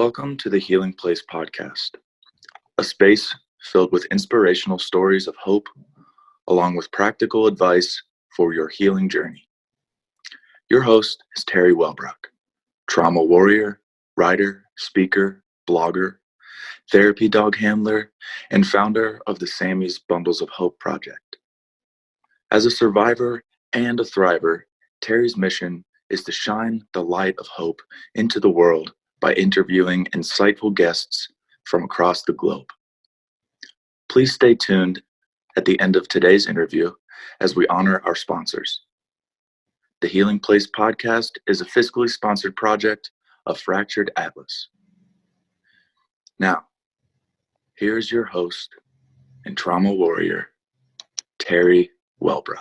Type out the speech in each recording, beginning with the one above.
Welcome to the Healing Place podcast, a space filled with inspirational stories of hope, along with practical advice for your healing journey. Your host is Teri Wellbrock, trauma warrior, writer, speaker, blogger, therapy dog handler, and founder of the Sammy's Bundles of Hope project. As a survivor and a thriver, Teri's mission is to shine the light of hope into the world by interviewing insightful guests from across the globe. Please stay tuned at the end of today's interview as we honor our sponsors. The Healing Place podcast is a fiscally sponsored project of Fractured Atlas. Now, here's your host and trauma warrior, Teri Wellbrock.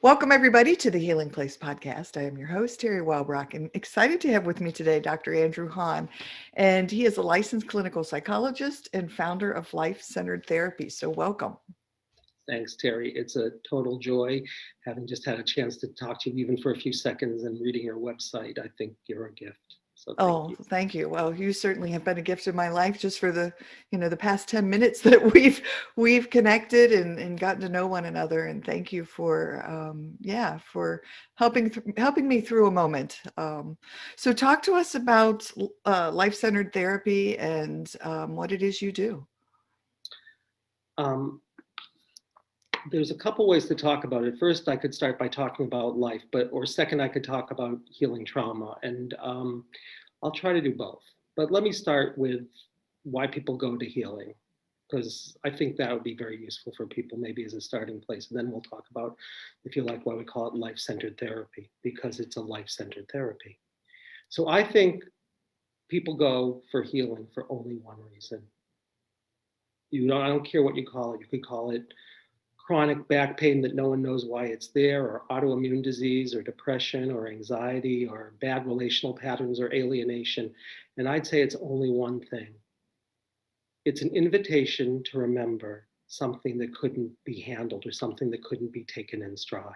Welcome, everybody, to the Healing Place podcast. I am your host, Teri Wellbrock, and excited to have with me today Dr. Andrew Hahn. And he is a licensed clinical psychologist and founder of Life-Centered Therapy. So welcome. Thanks, Teri. It's a total joy having just had a chance to talk to you even for a few seconds and reading your website. I think you're a gift. So thank you. Well, you certainly have been a gift in my life just for the past 10 minutes that we've connected and gotten to know one another. And thank you for helping me through a moment. So talk to us about life-centered therapy and what it is you do. There's a couple ways to talk about it. First, I could start by talking about life, or second, I could talk about healing trauma. And I'll try to do both. But let me start with why people go to healing, because I think that would be very useful for people, maybe as a starting place. And then we'll talk about, if you like, why we call it life-centered therapy, because it's a life-centered therapy. So I think people go for healing for only one reason. I don't care what you call it. You could call it chronic back pain that no one knows why it's there, or autoimmune disease, or depression, or anxiety, or bad relational patterns, or alienation. And I'd say it's only one thing. It's an invitation to remember something that couldn't be handled or something that couldn't be taken in stride.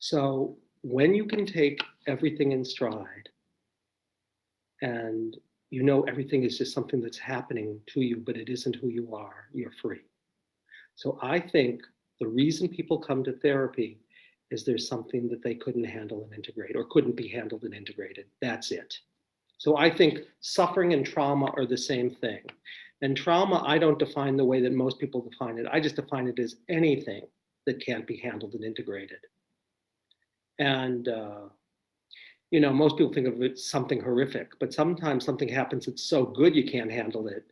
So when you can take everything in stride and you know everything is just something that's happening to you, but it isn't who you are, you're free. So I think the reason people come to therapy is there's something that they couldn't handle and integrate, or couldn't be handled and integrated. That's it. So I think suffering and trauma are the same thing. And trauma, I don't define the way that most people define it. I just define it as anything that can't be handled and integrated. And, most people think of it as something horrific, but sometimes something happens that's so good you can't handle it.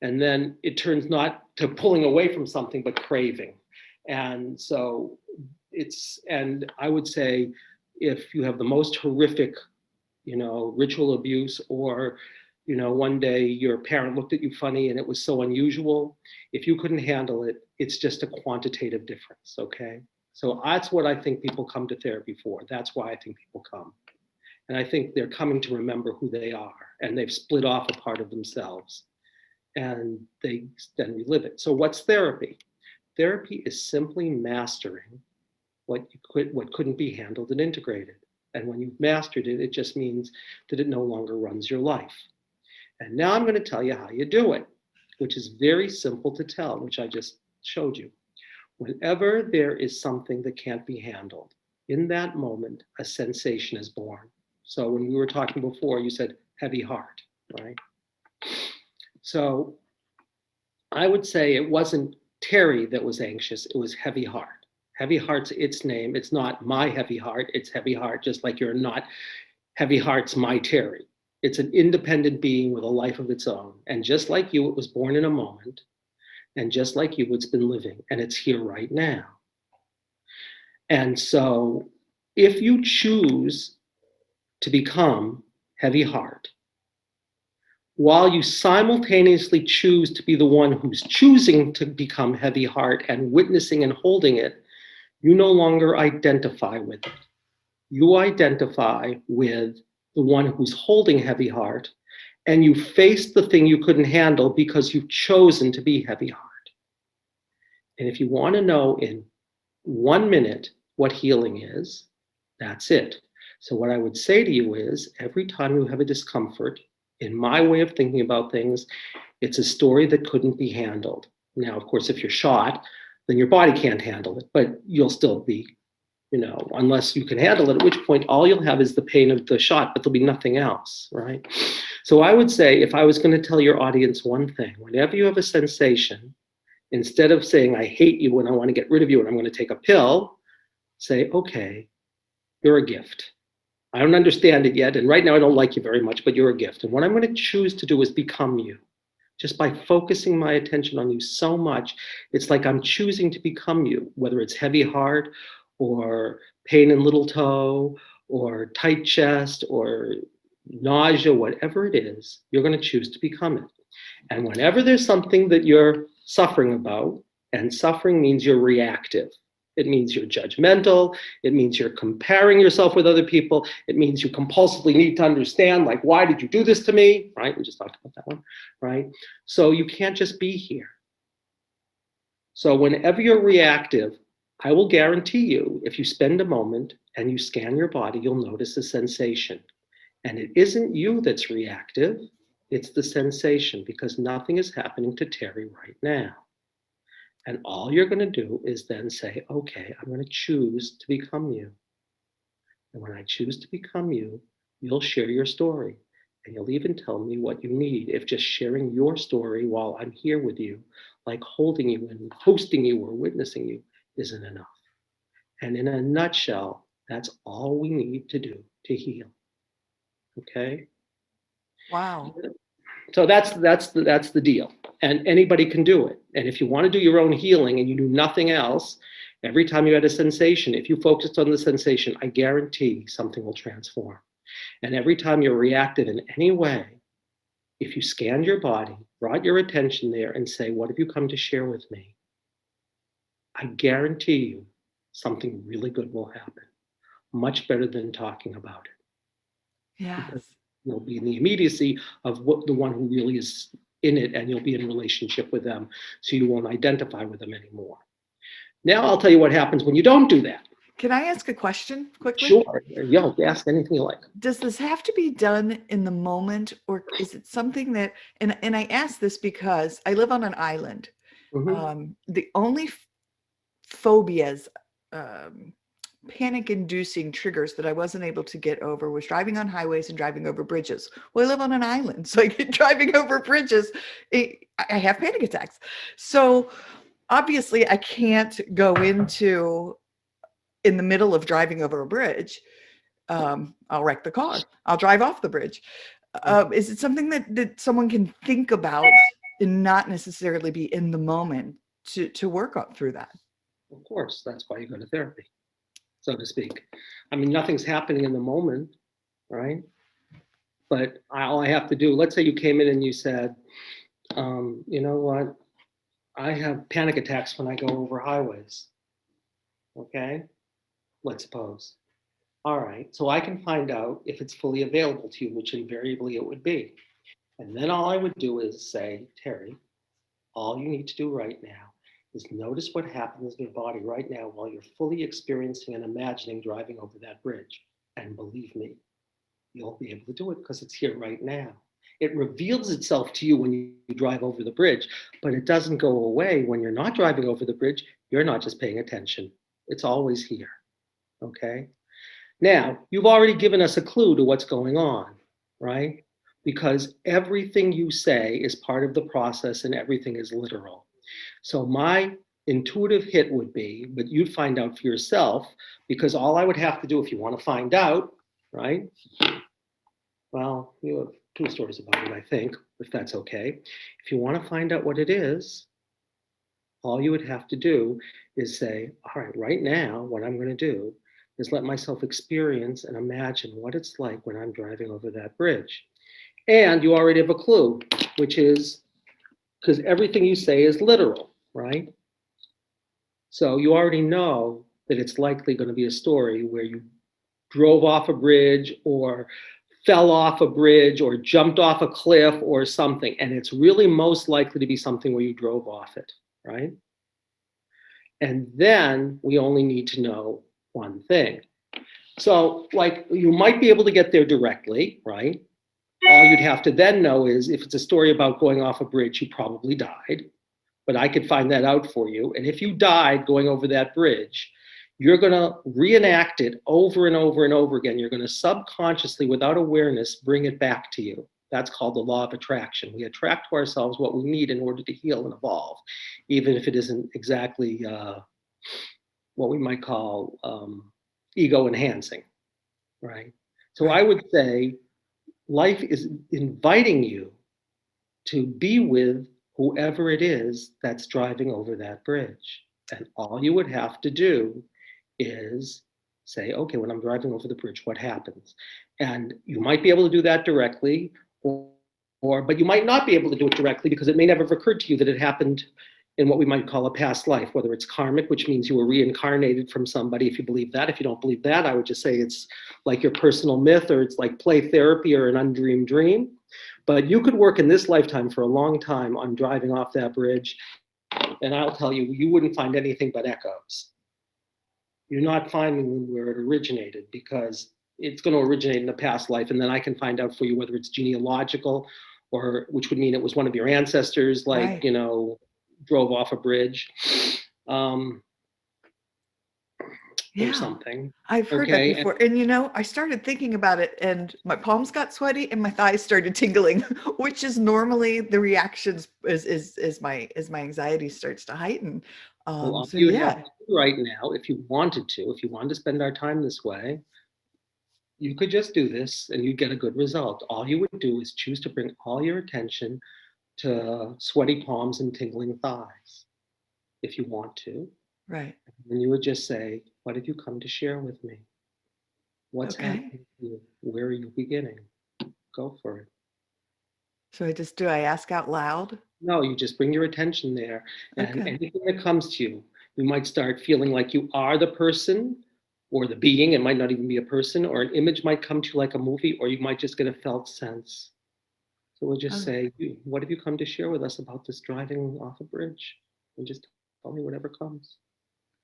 And then it turns not to pulling away from something, but craving. And so and I would say, if you have the most horrific, ritual abuse, or, one day your parent looked at you funny and it was so unusual, if you couldn't handle it, it's just a quantitative difference, okay? So that's what I think people come to therapy for. That's why I think people come. And I think they're coming to remember who they are, and they've split off a part of themselves. And they then relive it. So what's therapy? Therapy is simply mastering what couldn't be handled and integrated. And when you've mastered it, it just means that it no longer runs your life. And now I'm going to tell you how you do it, which is very simple to tell, which I just showed you. Whenever there is something that can't be handled, in that moment, a sensation is born. So when we were talking before, you said heavy heart, right? So I would say it wasn't Teri that was anxious, it was heavy heart. Heavy heart's its name. It's not my heavy heart, it's heavy heart, just like you're not heavy heart's my Teri. It's an independent being with a life of its own. And just like you, it was born in a moment. And just like you, it's been living, and it's here right now. And so if you choose to become heavy heart, while you simultaneously choose to be the one who's choosing to become heavy heart and witnessing and holding it, you no longer identify with it. You identify with the one who's holding heavy heart, and you face the thing you couldn't handle because you've chosen to be heavy heart. And if you want to know in 1 minute what healing is, that's it. So what I would say to you is, every time you have a discomfort, In my way of thinking about things, it's a story that couldn't be handled. Now, of course, if you're shot, then your body can't handle it, but you'll still be, unless you can handle it, at which point all you'll have is the pain of the shot, but there'll be nothing else, right? So I would say, if I was going to tell your audience one thing, whenever you have a sensation, instead of saying, I hate you and I want to get rid of you and I'm going to take a pill, say, okay, you're a gift. I don't understand it yet. And right now I don't like you very much, but you're a gift. And what I'm going to choose to do is become you. Just by focusing my attention on you so much, it's like I'm choosing to become you, whether it's heavy heart or pain in little toe or tight chest or nausea, whatever it is, you're going to choose to become it. And whenever there's something that you're suffering about, and suffering means you're reactive. It means you're judgmental. It means you're comparing yourself with other people. It means you compulsively need to understand, like, why did you do this to me? Right? We just talked about that one, right? So you can't just be here. So whenever you're reactive, I will guarantee you, if you spend a moment and you scan your body, you'll notice a sensation. And it isn't you that's reactive. It's the sensation, because nothing is happening to Teri right now. And all you're going to do is then say, okay, I'm going to choose to become you. And when I choose to become you, you'll share your story. And you'll even tell me what you need. If just sharing your story while I'm here with you, like holding you and hosting you or witnessing you, isn't enough. And in a nutshell, that's all we need to do to heal. Okay? Wow. So that's the deal. And anybody can do it. And if you want to do your own healing and you do nothing else, every time you had a sensation, if you focused on the sensation, I guarantee something will transform. And every time you're reactive in any way, if you scanned your body, brought your attention there and say, what have you come to share with me? I guarantee you something really good will happen. Much better than talking about it. Yes. Because you'll be in the immediacy of what the one who really is in it, and you'll be in a relationship with them, so you won't identify with them anymore. Now I'll tell you what happens when you don't do that. Can I ask a question quickly? Sure. Yeah, ask anything you like. Does this have to be done in the moment, or is it something that, and I ask this because I live on an island. Mm-hmm. The only phobias, panic-inducing triggers that I wasn't able to get over was driving on highways and driving over bridges. Well, I live on an island, so I get driving over bridges. I have panic attacks. So obviously I can't go in the middle of driving over a bridge. I'll wreck the car. I'll drive off the bridge. Is it something that someone can think about and not necessarily be in the moment to work up through that? Of course, that's why you go to therapy, so to speak. I mean, nothing's happening in the moment, right? But all I have to do, let's say you came in and you said, you know what? I have panic attacks when I go over highways. Okay? Let's suppose. All right, so I can find out if it's fully available to you, which invariably it would be. And then all I would do is say, Teri, all you need to do right now is notice what happens in your body right now while you're fully experiencing and imagining driving over that bridge. And believe me, you'll be able to do it because it's here right now. It reveals itself to you when you drive over the bridge, but it doesn't go away when you're not driving over the bridge. You're not just paying attention. It's always here, okay? Now, you've already given us a clue to what's going on, right? Because everything you say is part of the process and everything is literal. So my intuitive hit would be, but you'd find out for yourself, because all I would have to do if you want to find out, right? Well, you have 2 stories about it, I think, if that's okay. If you want to find out what it is, all you would have to do is say, all right, right now, what I'm going to do is let myself experience and imagine what it's like when I'm driving over that bridge. And you already have a clue, which is, because everything you say is literal, right? So you already know that it's likely going to be a story where you drove off a bridge or fell off a bridge or jumped off a cliff or something. And it's really most likely to be something where you drove off it, right? And then we only need to know one thing. So like you might be able to get there directly, right? All you'd have to then know is if it's a story about going off a bridge, you probably died, but I could find that out for you. And if you died going over that bridge, you're going to reenact it over and over and over again. You're going to subconsciously, without awareness, bring it back to you. That's called the law of attraction. We attract to ourselves what we need in order to heal and evolve, even if it isn't exactly what we might call ego enhancing, right? So I would say life is inviting you to be with whoever it is that's driving over that bridge. And all you would have to do is say, okay, when I'm driving over the bridge, what happens? And you might be able to do that directly, but you might not be able to do it directly because it may never have occurred to you that it happened in what we might call a past life, whether it's karmic, which means you were reincarnated from somebody, if you believe that. If you don't believe that, I would just say it's like your personal myth, or it's like play therapy or an undreamed dream. But you could work in this lifetime for a long time on driving off that bridge, and I'll tell you, you wouldn't find anything but echoes. You're not finding them where it originated, because it's going to originate in a past life, and then I can find out for you whether it's genealogical, or which would mean it was one of your ancestors, like, Right. you know, drove off a bridge or something. I've heard that before. And, you know, I started thinking about it and my palms got sweaty and my thighs started tingling, which is normally the reactions as my anxiety starts to heighten. Well, So you yeah. have to right now, if you wanted to spend our time this way, you could just do this and you'd get a good result. All you would do is choose to bring all your attention to sweaty palms and tingling thighs, if you want to. Right. And you would just say, what have you come to share with me? What's Okay. happening to you? Where are you beginning? Go for it. So I ask out loud? No, you just bring your attention there. And Okay. anything that comes to you, you might start feeling like you are the person or the being. It might not even be a person, or an image might come to you like a movie, or you might just get a felt sense. So we'll just say, what have you come to share with us about this driving off a bridge? And just tell me whatever comes.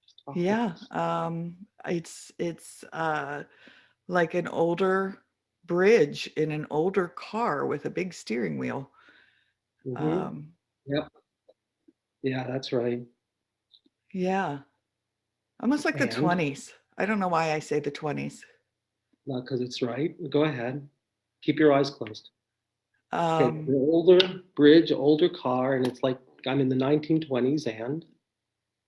Just talk with Yeah. us. It's like an older bridge in an older car with a big steering wheel. Yep. Yeah, that's right. Yeah. Almost like the And 20s. I don't know why I say the 20s. not because it's right. Go ahead. Keep your eyes closed. Okay, Um, the older bridge, older car, and it's like I'm in the 1920s, and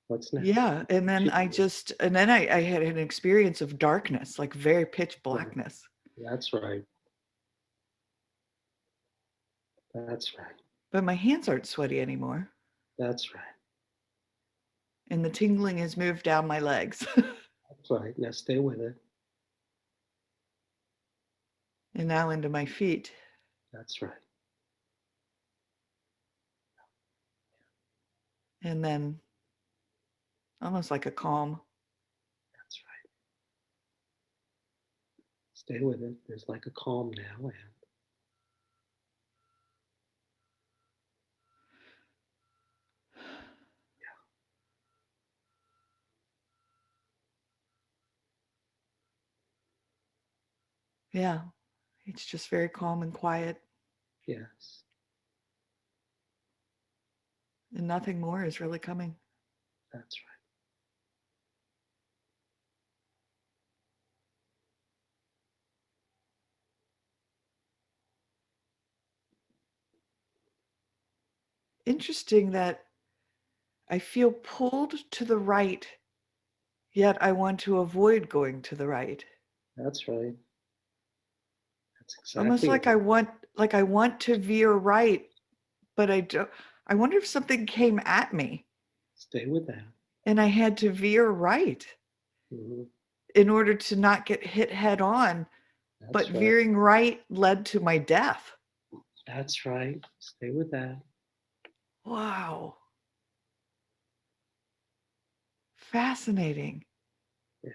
what's next? yeah. And then I had an experience of darkness, like very pitch blackness. That's right. That's right. But my hands aren't sweaty anymore. That's right. And the tingling has moved down my legs. That's right. Now stay with it. And now into my feet. That's right. And then almost like a calm. That's right. Stay with it. There's like a calm now. And yeah. It's just very calm and quiet. yes. And nothing more is really coming. That's right. Interesting that I feel pulled to the right, yet I want to avoid going to the right. That's right. That's exactly. Almost like I want to veer right, but I don't. I wonder if something came at me. Stay with that. And I had to veer right in order to not get hit head on. That's but right. veering right led to my death. That's right. Stay with that. Wow. Fascinating. Yeah.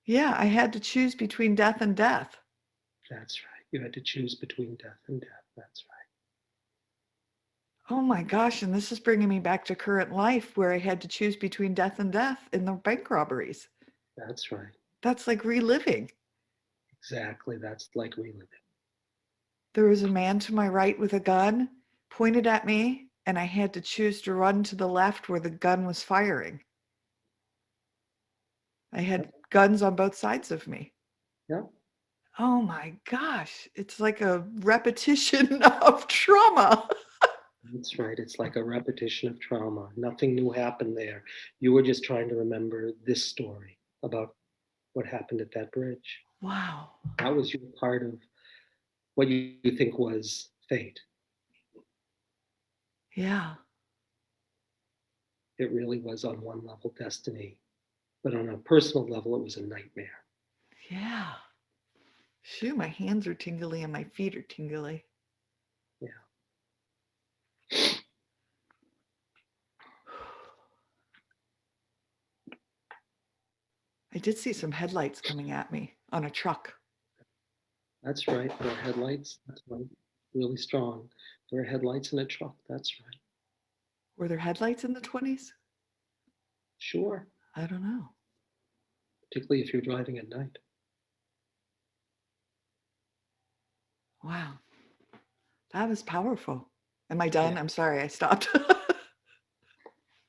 Yeah, I had to choose between death and death. That's right. You had to choose between death and death. That's right. Oh my gosh, and this is bringing me back to current life where I had to choose between death and death in the bank robberies. That's right. That's like reliving. Exactly. That's like reliving. There was a man to my right with a gun pointed at me, and I had to choose to run to the left where the gun was firing. I had guns on both sides of me. Yeah. Oh my gosh, it's like a repetition of trauma. That's right. It's like a repetition of trauma. Nothing new happened there. You were just trying to remember this story about what happened at that bridge. Wow. That was your part of what you think was fate. Yeah. It really was on one level destiny, but on a personal level, it was a nightmare. Yeah. Shoot, my hands are tingly and my feet are tingly. Yeah. I did see some headlights coming at me on a truck. That's right. There are headlights. That's right. Really strong. There are headlights in a truck. That's right. Were there headlights in the 20s? Sure. I don't know. Particularly if you're driving at night. Wow. That was powerful. Am I done? Yeah. I'm sorry, I stopped.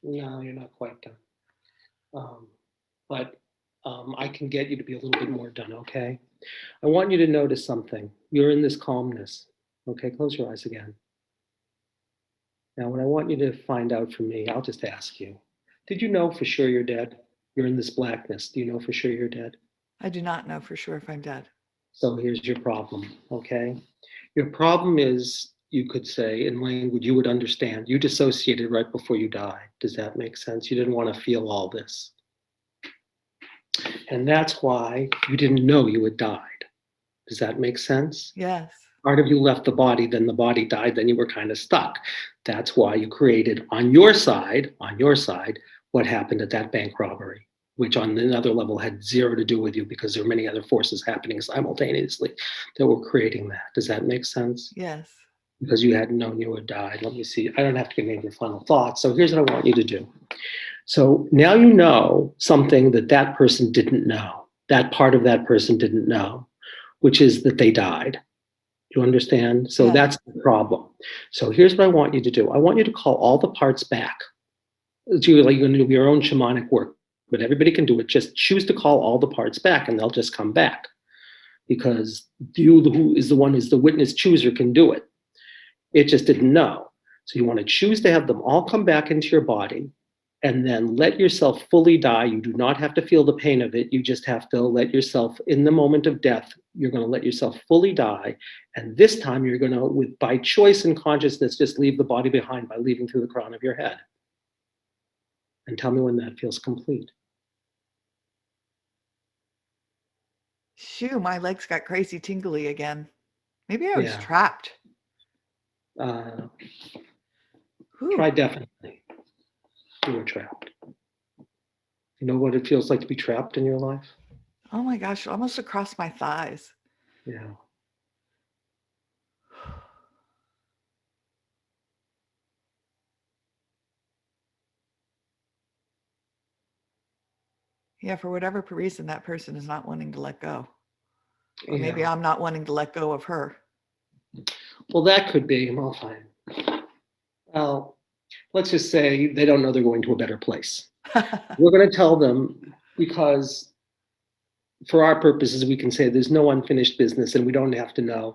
No, you're not quite done. But I can get you to be a little bit more done, okay? I want you to notice something. You're in this calmness. Okay, close your eyes again. Now, what I want you to find out from me, I'll just ask you. Did you know for sure you're dead? You're in this blackness. Do you know for sure you're dead? I do not know for sure if I'm dead. So here's your problem, okay? Your problem is, you could say in language you would understand, you dissociated right before you died. Does that make sense? You didn't want to feel all this. And that's why you didn't know you had died. Does that make sense? Yes. Part of you left the body, then the body died, then you were kind of stuck. That's why you created on your side, what happened at that bank robbery, which on another level had zero to do with you because there were many other forces happening simultaneously that were creating that. Does that make sense? Yes. Because you hadn't known you had died. Let me see. I don't have to get into your final thoughts. So here's what I want you to do. So now you know something that that person didn't know. That part of that person didn't know, which is that they died. You understand? So Yeah. That's the problem. So here's what I want you to do. I want you to call all the parts back. You're going to do your own shamanic work, but everybody can do it. Just choose to call all the parts back and they'll just come back. Because you, who is the one who's the witness chooser, can do it. It just didn't know. So you want to choose to have them all come back into your body and then let yourself fully die. You do not have to feel the pain of it. You just have to let yourself, in the moment of death, you're going to let yourself fully die. And this time you're going to, by choice and consciousness, just leave the body behind by leaving through the crown of your head. And tell me when that feels complete. Shoo, my legs got crazy tingly again. Maybe I was trapped. Try definitely. You were trapped. You know what it feels like to be trapped in your life? Oh my gosh, almost across my thighs. Yeah. Yeah, for whatever reason, that person is not wanting to let go. Or maybe I'm not wanting to let go of her. Well, that could be. Well, fine. Well, let's just say they don't know they're going to a better place. We're going to tell them because for our purposes, we can say there's no unfinished business and we don't have to know.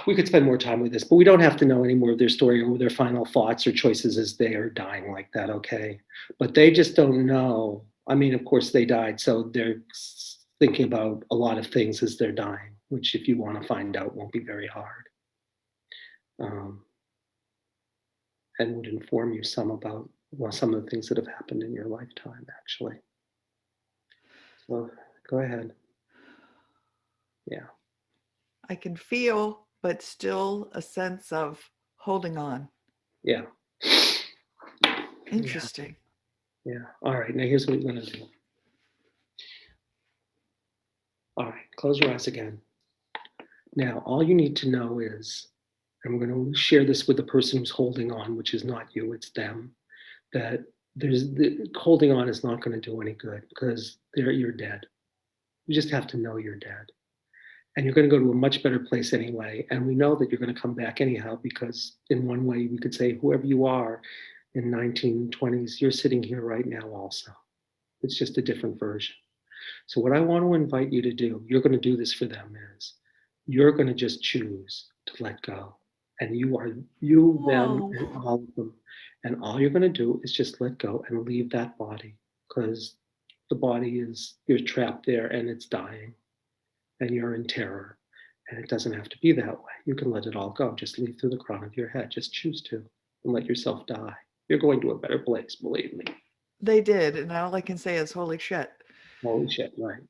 We could spend more time with this, but we don't have to know any more of their story or their final thoughts or choices as they are dying like that, okay? But they just don't know. I mean, of course, they died, so they're thinking about a lot of things as they're dying, which if you want to find out won't be very hard. And would inform you some about some of the things that have happened in your lifetime, actually. So go ahead. Yeah. I can feel, but still a sense of holding on. Yeah. Interesting. Yeah. All right. Now here's what we're going to do. All right. Close your eyes again. Now, all you need to know is, and we're going to share this with the person who's holding on, which is not you, it's them, that holding on is not going to do any good because you're dead. You just have to know you're dead. And you're going to go to a much better place anyway. And we know that you're going to come back anyhow, because in one way we could say whoever you are in 1920s, you're sitting here right now also. It's just a different version. So what I want to invite you to do, you're going to do this for them, is you're going to just choose to let go. And you are you, them, and all of them. And all you're going to do is just let go and leave that body, because the body is, you're trapped there and it's dying and you're in terror. And it doesn't have to be that way. You can let it all go. Just leave through the crown of your head. Just choose to and let yourself die. You're going to a better place, believe me. They did. And all I can say is, holy shit. Holy shit, right.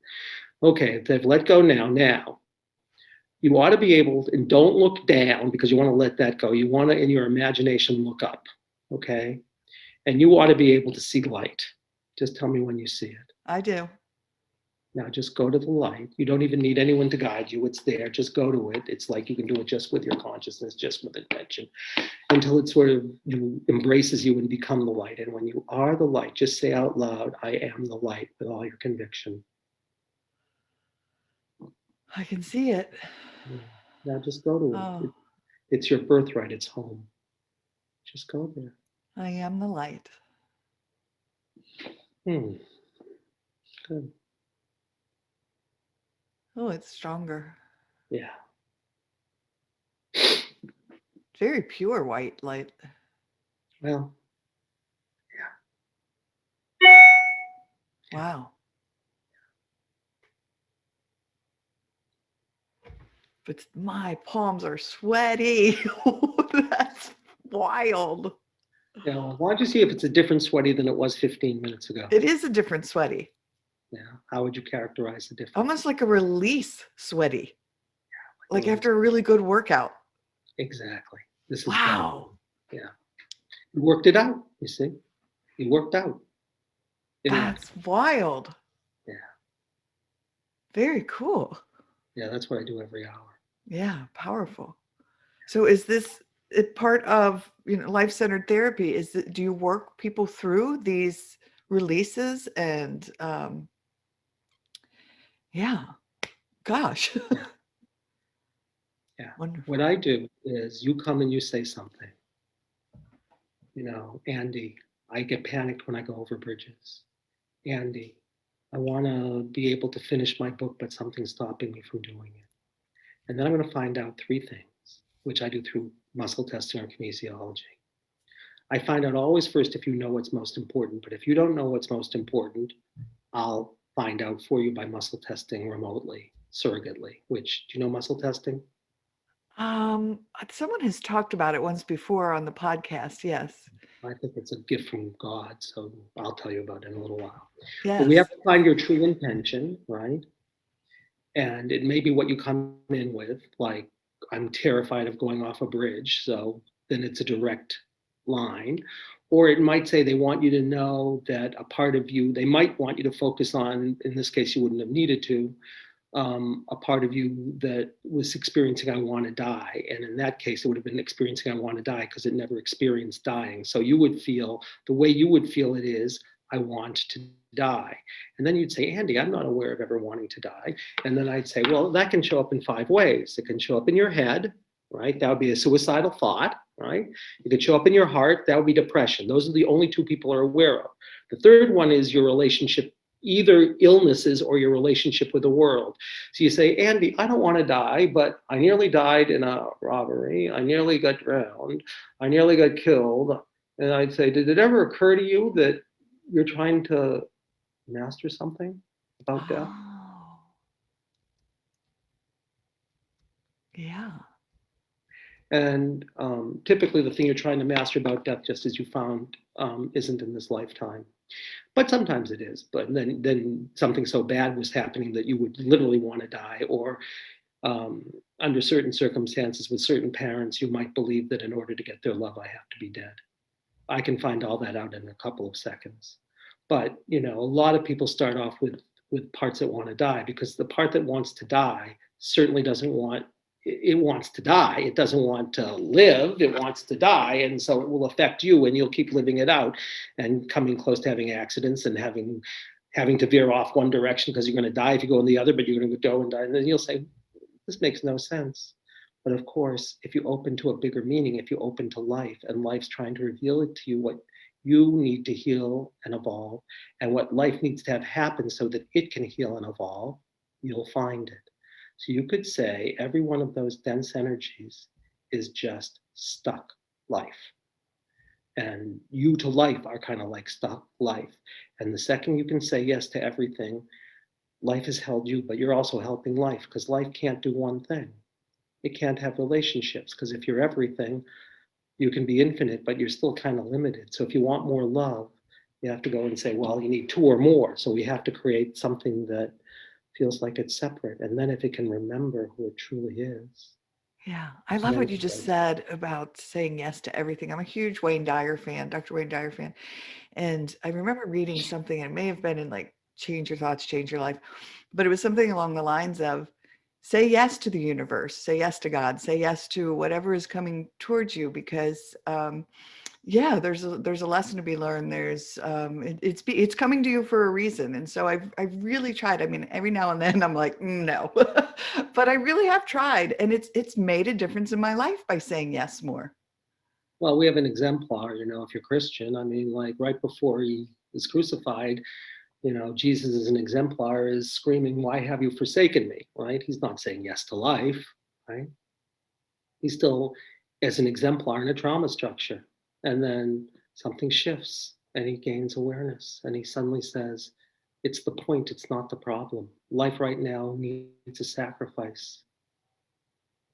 Okay, they've let go now. You ought to be able to, and don't look down because you want to let that go. You want to, in your imagination, look up, okay? And you ought to be able to see light. Just tell me when you see it. I do. Now just go to the light. You don't even need anyone to guide you. It's there. Just go to it. It's like you can do it just with your consciousness, just with intention, until it sort of embraces you and become the light. And when you are the light, just say out loud, I am the light, with all your conviction. I can see it. Now just go to it. Oh. It's your birthright. It's home. Just go there. I am the light. Good. Oh, it's stronger. Yeah. Very pure white light. Well, Wow. But my palms are sweaty. That's wild. yeah. Well, why don't you see if it's a different sweaty than it was 15 minutes ago? It is a different sweaty. Yeah. How would you characterize the difference? Almost like a release sweaty. Like a after a really good workout. Exactly. This is Wow. better. Yeah. You worked it out, you see? You worked out. That's wild. Yeah. Very cool. Yeah, that's what I do every hour. Yeah, powerful. So is this a part of, life-centered therapy? Do you work people through these releases and gosh. Yeah. Wonderful. What I do is you come and you say something. Andy, I get panicked when I go over bridges. Andy, I want to be able to finish my book, but something's stopping me from doing it. And then I'm going to find out 3 things, which I do through muscle testing or kinesiology. I find out always first if you know what's most important, but if you don't know what's most important, I'll find out for you by muscle testing remotely, surrogately, which, do you know muscle testing? Someone has talked about it once before on the podcast. Yes. I think it's a gift from God, so I'll tell you about it in a little while. Yes. But we have to find your true intention, right? And it may be what you come in with, like, I'm terrified of going off a bridge, so then it's a direct line. Or it might say they want you to know that a part of you, they might want you to focus on, in this case, you wouldn't have needed to, a part of you that was experiencing I want to die. And in that case, it would have been experiencing I want to die because it never experienced dying. So you would feel, the way you would feel it is, I want to die. And then you'd say, Andy, I'm not aware of ever wanting to die. And then I'd say, well, that can show up in 5 ways. It can show up in your head, right? That would be a suicidal thought, right? It could show up in your heart. That would be depression. Those are the only 2 people are aware of. The third one is your relationship, either illnesses or your relationship with the world. So you say, Andy, I don't want to die, but I nearly died in a robbery. I nearly got drowned. I nearly got killed. And I'd say, did it ever occur to you that you're trying to master something about death? Oh. Yeah. And typically the thing you're trying to master about death, just as you found, isn't in this lifetime. But sometimes it is. But then something so bad was happening that you would literally want to die, or under certain circumstances with certain parents, you might believe that in order to get their love, I have to be dead. I can find all that out in a couple of seconds. But, a lot of people start off with parts that want to die, because the part that wants to die certainly doesn't want, it wants to die. It doesn't want to live. It wants to die. And so it will affect you, and you'll keep living it out and coming close to having accidents and having having to veer off one direction because you're going to die if you go in the other, but you're going to go and die. And then you'll say, this makes no sense. But of course, if you open to a bigger meaning, if you open to life, and life's trying to reveal it to you, what you need to heal and evolve, and what life needs to have happen so that it can heal and evolve, you'll find it. So you could say every one of those dense energies is just stuck life. And you to life are kind of like stuck life. And the second you can say yes to everything, life has held you, but you're also helping life, because life can't do one thing. It can't have relationships, because if you're everything, you can be infinite, but you're still kind of limited. So if you want more love, you have to go and say, well, you need two or more. So we have to create something that feels like it's separate. And then if it can remember who it truly is. Yeah, I love what you just said about saying yes to everything. I'm a huge Wayne Dyer fan, Dr. Wayne Dyer fan. And I remember reading something, and it may have been in like Change Your Thoughts, Change Your Life, but it was something along the lines of say yes to the universe, say yes to God, say yes to whatever is coming towards you, because yeah, there's a lesson to be learned. There's it's coming to you for a reason. And so I've really tried. I mean, every now and then I'm like, no, but I really have tried, and it's made a difference in my life by saying yes more. Well, we have an exemplar, if you're Christian. I mean, like right before he is crucified, Jesus as an exemplar is screaming, why have you forsaken me, right? He's not saying yes to life, right? He's still as an exemplar in a trauma structure. And then something shifts and he gains awareness and he suddenly says, it's the point, it's not the problem. Life right now needs a sacrifice.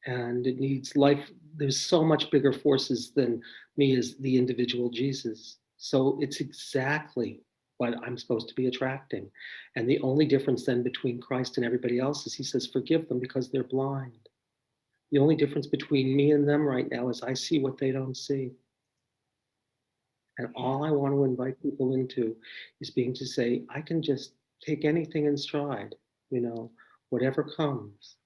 And it needs life. There's so much bigger forces than me as the individual Jesus. So it's exactly what I'm supposed to be attracting. And the only difference then between Christ and everybody else is he says, forgive them because they're blind. The only difference between me and them right now is I see what they don't see. And all I want to invite people into is being to say, I can just take anything in stride, whatever comes.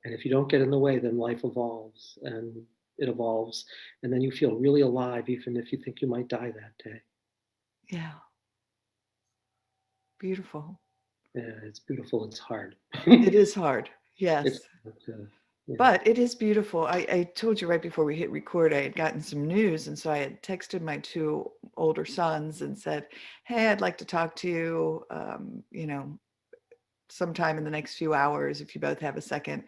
And if you don't get in the way, then life evolves and it evolves. And then you feel really alive, even if you think you might die that day. Yeah. Beautiful. Yeah, it's beautiful. It's hard. It is hard. Yes. Yeah. But it is beautiful. I told you right before we hit record, I had gotten some news. And so I had texted my two older sons and said, hey, I'd like to talk to you, sometime in the next few hours, if you both have a second.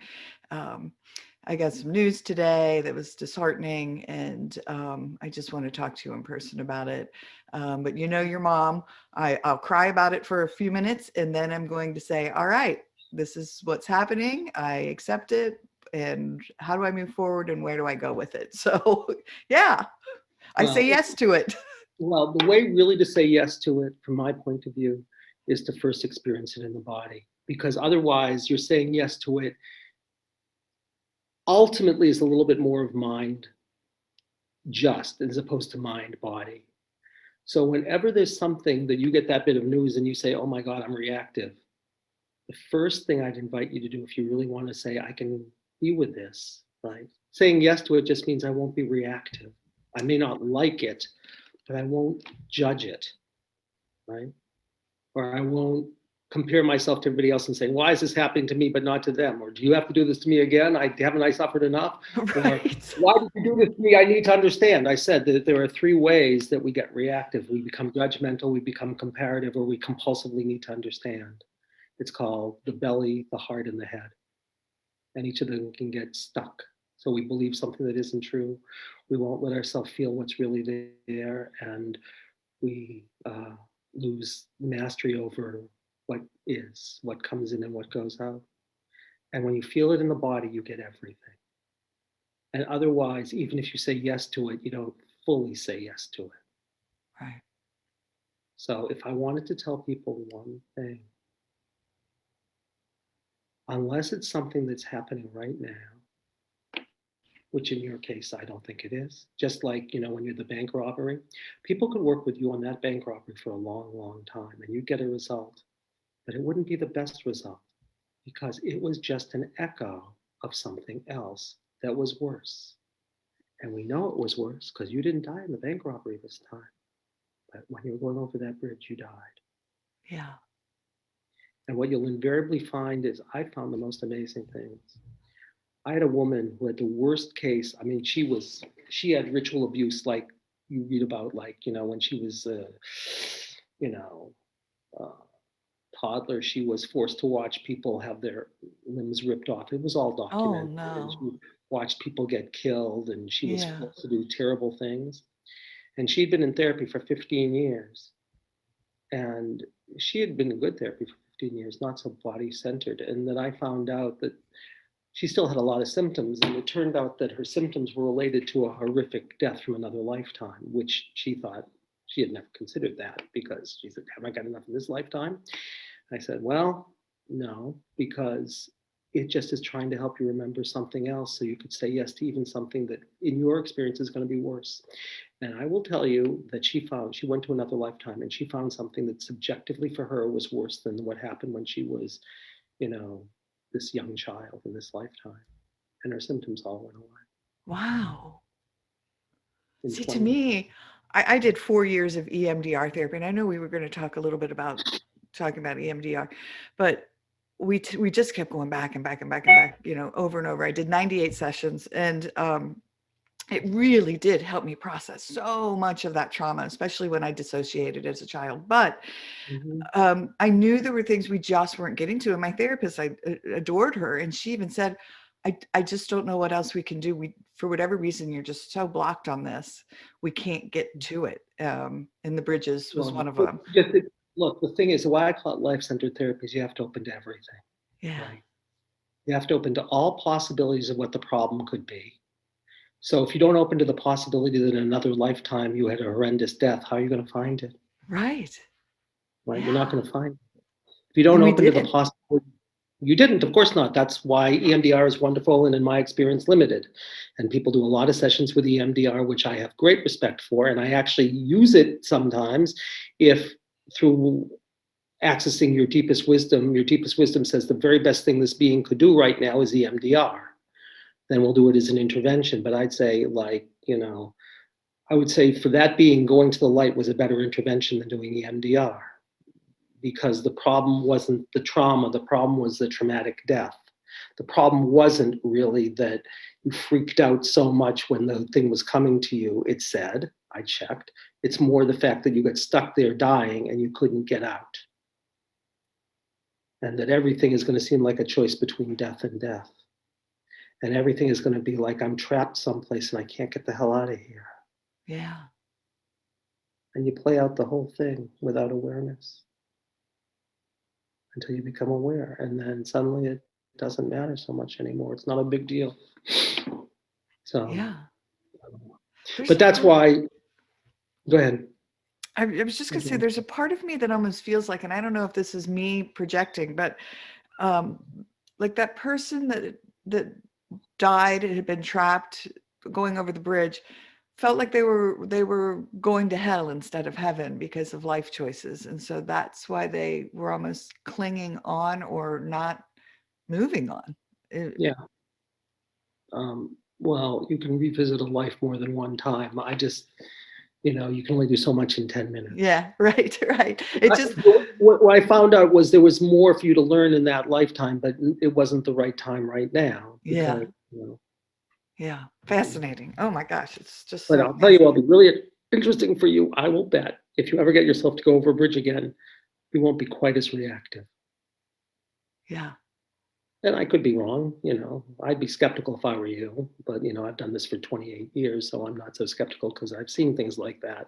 I got some news today that was disheartening, and I just want to talk to you in person about it. But your mom, I'll cry about it for a few minutes, and then I'm going to say, all right, this is what's happening. I accept it. And how do I move forward, and where do I go with it? So, yeah, I say yes to it. Well, the way really to say yes to it, from my point of view, is to first experience it in the body. Because otherwise, you're saying yes to it. Ultimately, is a little bit more of mind, just as opposed to mind body. So whenever there's something that you get that bit of news and you say, oh my God, I'm reactive, the first thing I'd invite you to do, if you really want to say, I can be with this, right? Saying yes to it just means I won't be reactive. I may not like it, but I won't judge it, right? Or I won't compare myself to everybody else and say, why is this happening to me but not to them? Or do you have to do this to me again? Haven't I suffered enough? Right. Or why did you do this to me? I need to understand. I said that there are three ways that we get reactive. We become judgmental, we become comparative, or we compulsively need to understand. It's called the belly, the heart, and the head. And each of them can get stuck. So we believe something that isn't true. We won't let ourselves feel what's really there. And we lose mastery over what is, what comes in and what goes out. And when you feel it in the body, you get everything. And otherwise, even if you say yes to it, you don't fully say yes to it. Right. So if I wanted to tell people one thing, unless it's something that's happening right now, which in your case, I don't think it is. Just like, when you're the bank robbery, people could work with you on that bank robbery for a long, long time and you'd get a result, but it wouldn't be the best result because it was just an echo of something else that was worse. And we know it was worse because you didn't die in the bank robbery this time. But when you were going over that bridge, you died. Yeah. And what you'll invariably find is, I found the most amazing things. I had a woman who had the worst case. I mean, she had ritual abuse, like you read about, like, when she was, toddler, she was forced to watch people have their limbs ripped off. It was all Oh, documented. And no. she watched people get killed, and she was Yeah. forced to do terrible things. And she'd been in therapy for 15 years. And she had been in good therapy for 15 years, not so body-centered. And then I found out that she still had a lot of symptoms, and it turned out that her symptoms were related to a horrific death from another lifetime, which she thought, she had never considered that, because she said, have I got enough in this lifetime? I said, well, no, because it just is trying to help you remember something else, so you could say yes to even something that in your experience is going to be worse. And I will tell you that she went to another lifetime, and she found something that subjectively for her was worse than what happened when she was, this young child in this lifetime. And her symptoms all went away. Wow. See, 20. to me, I did 4 years of EMDR therapy, and I know we were going to talk a little bit about talking about EMDR, but we just kept going back and back and back and back, over and over. I did 98 sessions, and it really did help me process so much of that trauma, especially when I dissociated as a child. But I knew there were things we just weren't getting to. And my therapist, I adored her. And she even said, I just don't know what else we can do. For whatever reason, you're just so blocked on this. We can't get to it. And the bridges was one of them. Look, the thing is, why I call it life-centered therapy is you have to open to everything. Yeah. Right? You have to open to all possibilities of what the problem could be. So if you don't open to the possibility that in another lifetime you had a horrendous death, how are you going to find it? Right. Right? Yeah. You're not going to find it. If you don't open to the possibility, you didn't, of course not. That's why EMDR is wonderful and, in my experience, limited. And people do a lot of sessions with EMDR, which I have great respect for. And I actually use it sometimes if through accessing your deepest wisdom says the very best thing this being could do right now is EMDR. Then we'll do it as an intervention. But I'd say, I would say for that being, going to the light was a better intervention than doing EMDR, because the problem wasn't the trauma, the problem was the traumatic death. The problem wasn't really that you freaked out so much when the thing was coming to you, it said, I checked. It's more the fact that you got stuck there dying and you couldn't get out. And that everything is going to seem like a choice between death and death. And everything is going to be like, I'm trapped someplace and I can't get the hell out of here. Yeah. And you play out the whole thing without awareness until you become aware. And then suddenly it doesn't matter so much anymore. It's not a big deal. So, yeah. But that's why, go ahead. I was just going to say, there's a part of me that almost feels like, and I don't know if this is me projecting, but like that person that died and had been trapped going over the bridge felt like they were going to hell instead of heaven because of life choices. And so that's why they were almost clinging on or not moving on. Yeah. Well, you can revisit a life more than one time. I just, you can only do so much in 10 minutes. Yeah, right. What I found out was there was more for you to learn in that lifetime, but it wasn't the right time right now. Because, yeah. Fascinating. Oh my gosh. It's just But so I'll tell you, I'll be really interesting for you. I will bet if you ever get yourself to go over a bridge again, you won't be quite as reactive. Yeah. And I could be wrong, I'd be skeptical if I were you, but I've done this for 28 years, so I'm not so skeptical, because I've seen things like that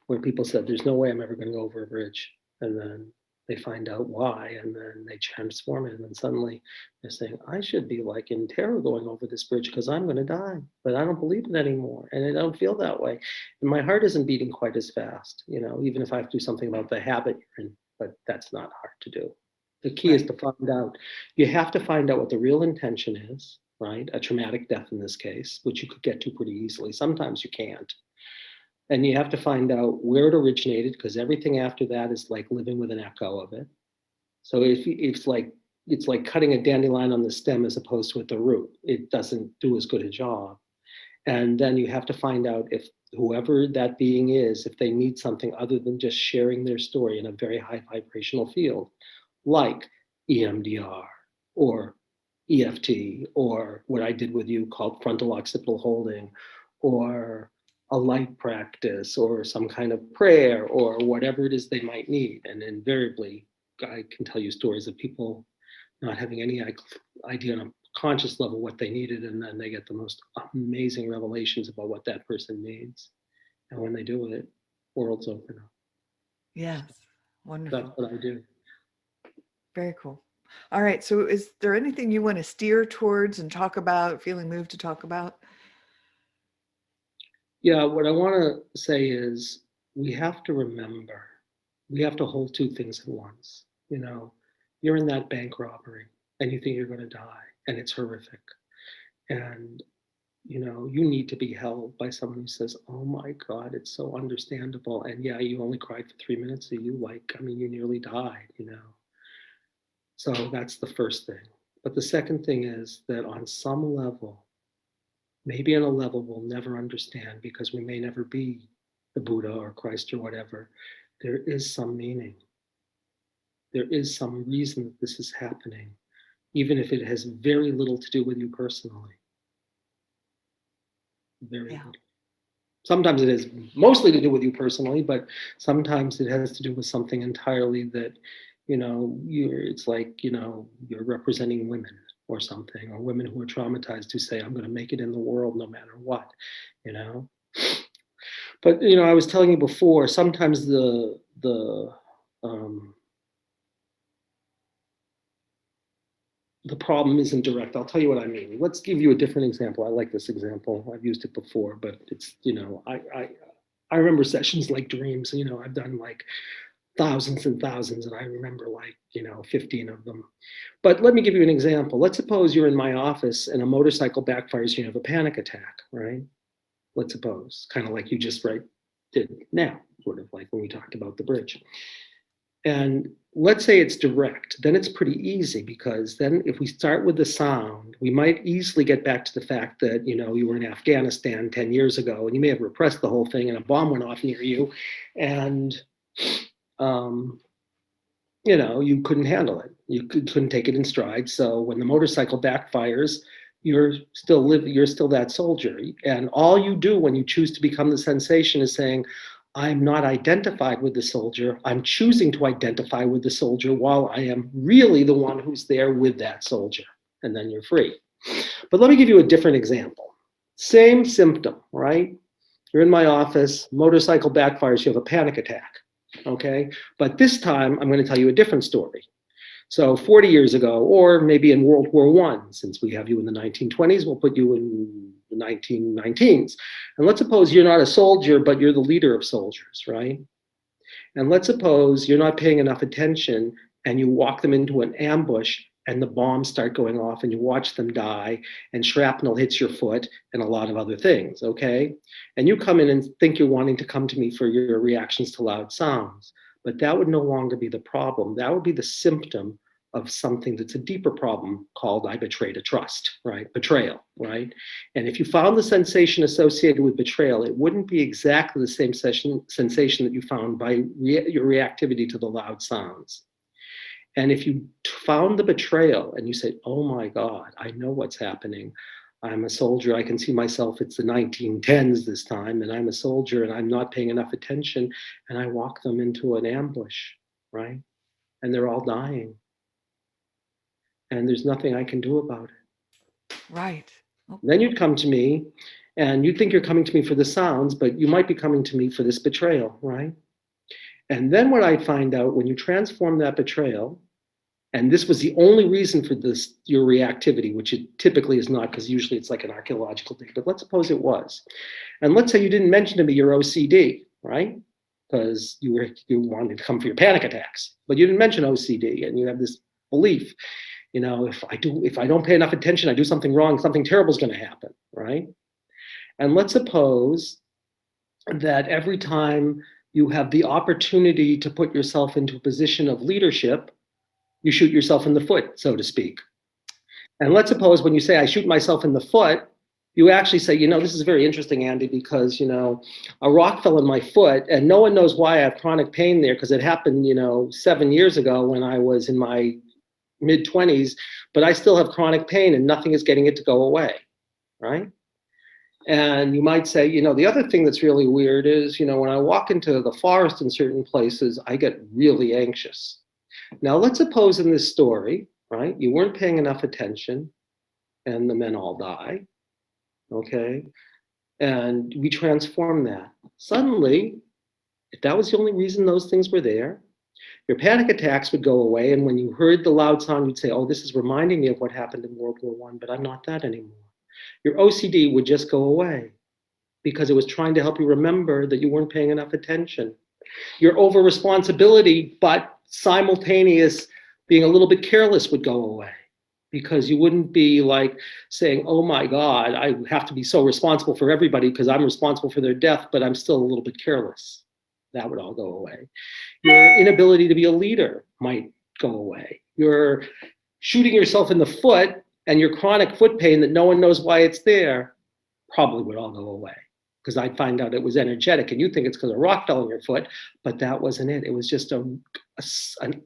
where people said, there's no way I'm ever going to go over a bridge. And then they find out why, and then they transform it. And then suddenly they're saying, I should be like in terror going over this bridge because I'm going to die, but I don't believe it anymore. And I don't feel that way. And my heart isn't beating quite as fast, even if I have to do something about the habit you're in, but that's not hard to do. The key is to find out, you have to find out what the real intention is, right? A traumatic death in this case, which you could get to pretty easily. Sometimes you can't. And you have to find out where it originated, because everything after that is like living with an echo of it. So it's like cutting a dandelion on the stem as opposed to at the root. It doesn't do as good a job. And then you have to find out if whoever that being is, if they need something other than just sharing their story in a very high vibrational field. Like EMDR or EFT, or what I did with you called frontal occipital holding, or a light practice, or some kind of prayer, or whatever it is they might need. And invariably, I can tell you stories of people not having any idea on a conscious level what they needed, and then they get the most amazing revelations about what that person needs. And when they do it, worlds open up. Yes. Wonderful. That's what I do. Very cool. All right. So is there anything you want to steer towards and talk about, feeling moved to talk about? Yeah, what I want to say is we have to remember, we have to hold two things at once. You know, you're in that bank robbery and you think you're going to die and it's horrific. And, you know, you need to be held by someone who says, oh my God, it's so understandable. And yeah, you only cried for 3 minutes. So you you nearly died, you know. So that's the first thing. But the second thing is that on some level, maybe on a level we'll never understand because we may never be the Buddha or Christ or whatever, there is some meaning. There is some reason that this is happening, even if it has very little to do with you personally. Very little. Sometimes it has mostly to do with you personally, but sometimes it has to do with something entirely that, you know, it's like, you know, you're representing women or something, or women who are traumatized who say, I'm going to make it in the world no matter what, you know. But, you know, I was telling you before, sometimes the problem isn't direct. I'll tell you what I mean. Let's give you a different example. I like this example. I've used it before, but it's, you know, I remember sessions like dreams. You know, I've done like thousands and thousands, and I remember like, you know, 15 of them. But let me give you an example. Let's suppose you're in my office and a motorcycle backfires, you have a panic attack, right? Let's suppose, kind of like you just did now, sort of like when we talked about the bridge. And let's say it's direct, then it's pretty easy, because then if we start with the sound, we might easily get back to the fact that, you know, you were in Afghanistan 10 years ago and you may have repressed the whole thing and a bomb went off near you and, you know, you couldn't handle it. You couldn't take it in stride. So when the motorcycle backfires, you're still that soldier. And all you do when you choose to become the sensation is saying, I'm not identified with the soldier. I'm choosing to identify with the soldier while I am really the one who's there with that soldier. And then you're free. But let me give you a different example. Same symptom, right? You're in my office, motorcycle backfires, you have a panic attack, okay? But this time, I'm going to tell you a different story. So 40 years ago, or maybe in World War I, since we have you in the 1920s, we'll put you in the 1919s. And let's suppose you're not a soldier, but you're the leader of soldiers, right? And let's suppose you're not paying enough attention and you walk them into an ambush and the bombs start going off and you watch them die and shrapnel hits your foot and a lot of other things, okay? And you come in and think you're wanting to come to me for your reactions to loud sounds. But that would no longer be the problem. That would be the symptom of something that's a deeper problem called I betrayed a trust, right? Betrayal, right? And if you found the sensation associated with betrayal, it wouldn't be exactly the same sensation that you found by your reactivity to the loud sounds. And if you found the betrayal and you say, oh my God, I know what's happening. I'm a soldier, I can see myself, it's the 1910s this time, and I'm a soldier and I'm not paying enough attention, and I walk them into an ambush, right? And they're all dying. And there's nothing I can do about it. Right. Okay. Then you'd come to me, and you'd think you're coming to me for the sounds, but you might be coming to me for this betrayal, right? And then what I'd find out, when you transform that betrayal, and this was the only reason for this, your reactivity, which it typically is not, because usually it's like an archaeological thing, but let's suppose it was. And let's say you didn't mention to me your OCD, right? Because you wanted to come for your panic attacks, but you didn't mention OCD, and you have this belief, you know, if I don't pay enough attention, I do something wrong, something terrible is going to happen, right? And let's suppose that every time you have the opportunity to put yourself into a position of leadership, you shoot yourself in the foot, so to speak. And let's suppose when you say, I shoot myself in the foot, you actually say, you know, this is very interesting, Andy, because, you know, a rock fell in my foot and no one knows why I have chronic pain there, because it happened, you know, 7 years ago when I was in my mid-20s, but I still have chronic pain and nothing is getting it to go away, right? And you might say, the other thing that's really weird is, when I walk into the forest in certain places, I get really anxious. Now, let's suppose in this story, right, you weren't paying enough attention and the men all die, okay? And we transform that. Suddenly, if that was the only reason those things were there, your panic attacks would go away. And when you heard the loud sound, you'd say, oh, this is reminding me of what happened in World War I, but I'm not that anymore. Your OCD would just go away because it was trying to help you remember that you weren't paying enough attention. Your over responsibility, but simultaneous being a little bit careless would go away because you wouldn't be like saying, oh my God, I have to be so responsible for everybody because I'm responsible for their death, but I'm still a little bit careless. That would all go away. Your inability to be a leader might go away. Your shooting yourself in the foot and your chronic foot pain that no one knows why it's there probably would all go away because I'd find out it was energetic and you think it's because a rock fell on your foot, but that wasn't it. It was just an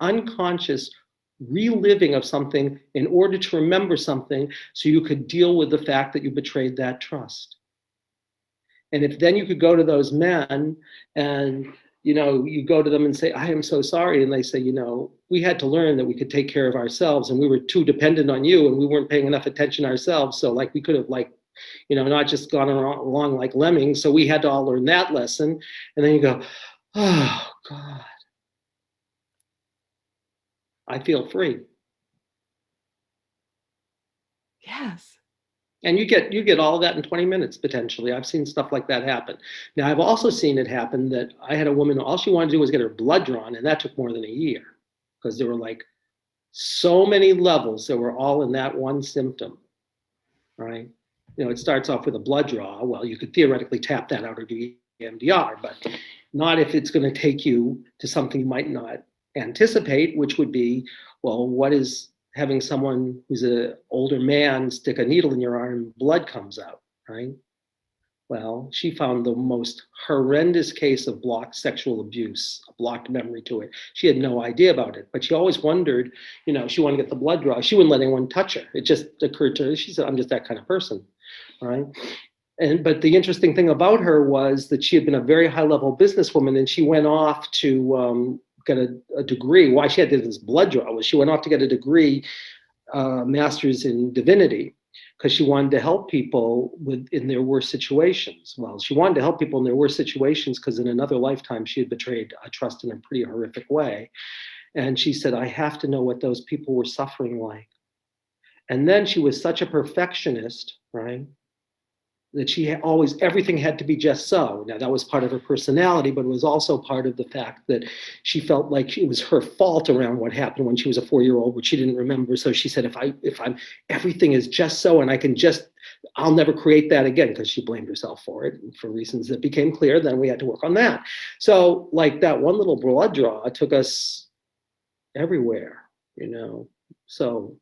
unconscious reliving of something in order to remember something so you could deal with the fact that you betrayed that trust. And if then you could go to those men and you go to them and say, I am so sorry. And they say, we had to learn that we could take care of ourselves and we were too dependent on you and we weren't paying enough attention ourselves. So we could have not just gone along like lemmings. So we had to all learn that lesson. And then you go, oh God, I feel free. Yes. And you get all of that in 20 minutes, potentially. I've seen stuff like that happen. Now, I've also seen it happen that I had a woman, all she wanted to do was get her blood drawn, and that took more than a year because there were so many levels that were all in that one symptom, right? It starts off with a blood draw. Well, you could theoretically tap that out or do EMDR, but not if it's going to take you to something you might not anticipate, which would be, well, what is having someone who's an older man stick a needle in your arm and blood comes out, right? Well, she found the most horrendous case of blocked sexual abuse, a blocked memory to it. She had no idea about it, but she always wondered, she wanted to get the blood draw. She wouldn't let anyone touch her. It just occurred to her. She said, I'm just that kind of person, right? But the interesting thing about her was that she had been a very high-level businesswoman, and she went off to get a degree. Why she had this blood draw was she went off to get a degree, master's in divinity, because she wanted to help people in their worst situations. Well, she wanted to help people in their worst situations because in another lifetime she had betrayed a trust in a pretty horrific way. And she said, I have to know what those people were suffering like. And then she was such a perfectionist, right, that she always, everything had to be just so. Now that was part of her personality, but it was also part of the fact that she felt like it was her fault around what happened when she was a 4-year-old, which she didn't remember. So she said, if I'm, everything is just so, and I'll never create that again, because she blamed herself for it for reasons that became clear. Then we had to work on that. So that one little blood draw took us everywhere, so,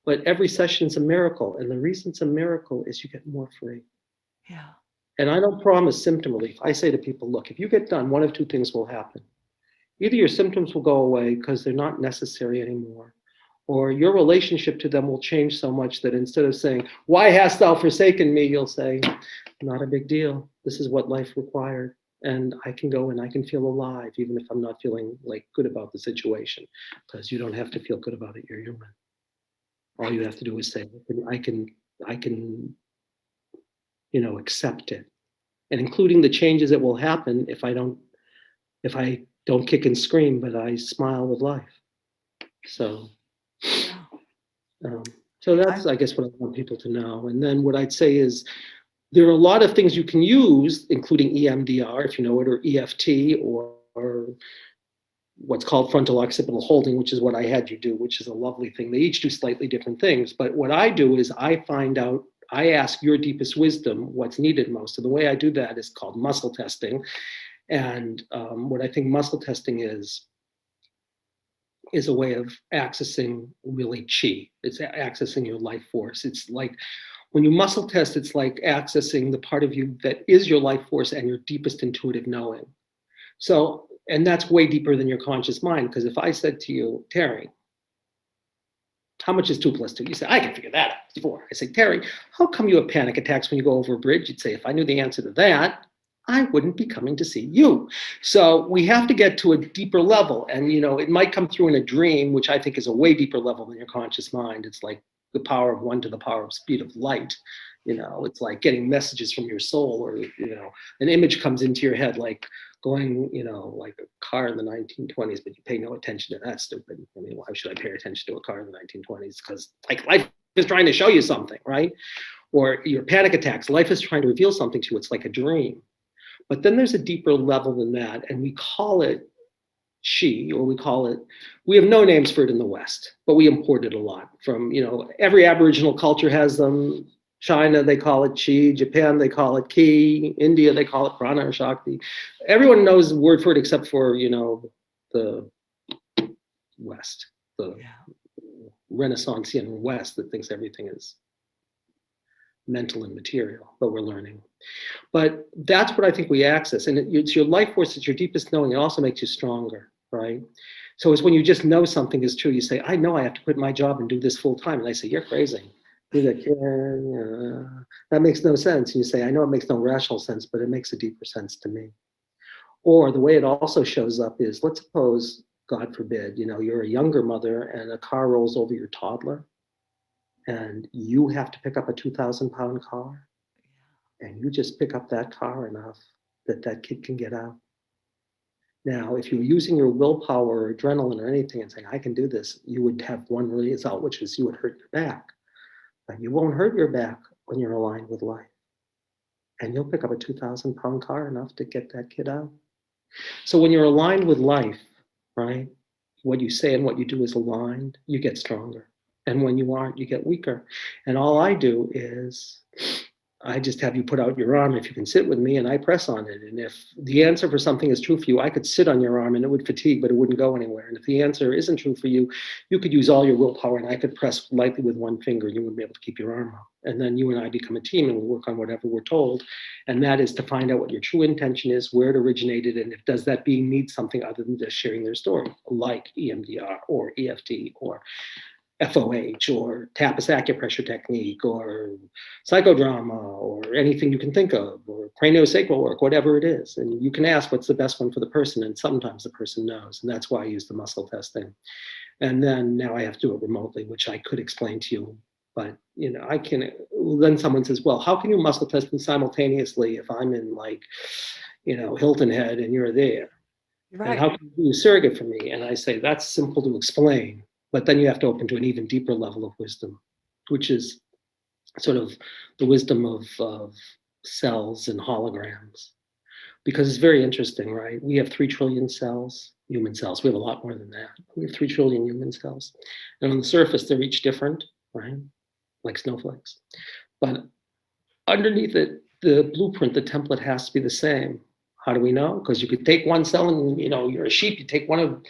but every session's a miracle. And the reason it's a miracle is you get more free. Yeah. And I don't promise symptom relief. I say to people, look, if you get done, one of two things will happen. Either your symptoms will go away because they're not necessary anymore, or your relationship to them will change so much that instead of saying, why hast thou forsaken me? You'll say, not a big deal. This is what life required. And I can go and I can feel alive, even if I'm not feeling good about the situation, because you don't have to feel good about it. You're human. All you have to do is say, I can, accept it, and including the changes that will happen if I don't kick and scream, but I smile with life. So, so that's, I guess, what I want people to know. And then what I'd say is there are a lot of things you can use, including EMDR, if you know it, or EFT, or what's called frontal occipital holding, which is what I had you do, which is a lovely thing. They each do slightly different things. But what I do is I ask your deepest wisdom what's needed most. And the way I do that is called muscle testing. And what I think muscle testing is a way of accessing really chi. It's accessing your life force. It's like when you muscle test, it's like accessing the part of you that is your life force and your deepest intuitive knowing. So, and that's way deeper than your conscious mind, because if I said to you, Teri, how much is 2 + 2? You say, I can figure that out. It's 4. I say, Teri, how come you have panic attacks when you go over a bridge? You'd say, if I knew the answer to that, I wouldn't be coming to see you. So we have to get to a deeper level. And, it might come through in a dream, which I think is a way deeper level than your conscious mind. It's like the power of 1 to the power of speed of light. It's like getting messages from your soul, or, an image comes into your head, like going, like a car in the 1920s, but you pay no attention to that. Stupid. I mean, why should I pay attention to a car in the 1920s? Because like life is trying to show you something, right? Or your panic attacks, life is trying to reveal something to you. It's like a dream. But then there's a deeper level than that, and we call it she, or we have no names for it in the West, but we import it a lot from, every Aboriginal culture has them. China, they call it chi. Japan, they call it ki. India, they call it prana or shakti. Everyone knows the word for it except for, the West, the Renaissanceian West that thinks everything is mental and material, but we're learning. But that's what I think we access. And it's your life force, it's your deepest knowing. It also makes you stronger, right? So it's when you just know something is true, you say, I know I have to quit my job and do this full time. And I say, you're crazy. You're like, yeah, that makes no sense. And you say, I know it makes no rational sense, but it makes a deeper sense to me. Or the way it also shows up is, let's suppose, God forbid, you're a younger mother and a car rolls over your toddler and you have to pick up a 2,000-pound car. And you just pick up that car enough that that kid can get out. Now, if you were using your willpower or adrenaline or anything and saying, I can do this, you would have one result, which is you would hurt your back. But you won't hurt your back when you're aligned with life. And you'll pick up a 2,000-pound car enough to get that kid out. So when you're aligned with life, right, what you say and what you do is aligned, you get stronger. And when you aren't, you get weaker. And all I do is I just have you put out your arm if you can sit with me, and I press on it. And if the answer for something is true for you, I could sit on your arm and it would fatigue, but it wouldn't go anywhere. And if the answer isn't true for you, you could use all your willpower and I could press lightly with one finger. You wouldn't be able to keep your arm up. And then you and I become a team and we work on whatever we're told. And that is to find out what your true intention is, where it originated, and if does that being need something other than just sharing their story, like EMDR or EFT or FOH or TAPAS acupressure technique or psychodrama or anything you can think of, or craniosacral work, whatever it is. And you can ask what's the best one for the person, and sometimes the person knows. And that's why I use the muscle testing. And then now I have to do it remotely, which I could explain to you. But, I can, then someone says, well, how can you muscle test me simultaneously if I'm in Hilton Head and you're there? Right. And how can you do a surrogate for me? And I say, that's simple to explain. But then you have to open to an even deeper level of wisdom, which is sort of the wisdom of cells and holograms. Because it's very interesting, right? We have 3 trillion cells, human cells. We have a lot more than that. We have 3 trillion human cells. And on the surface, they're each different, right? Like snowflakes. But underneath it, the blueprint, the template has to be the same. How do we know? Because you could take one cell and, you're a sheep, you take one of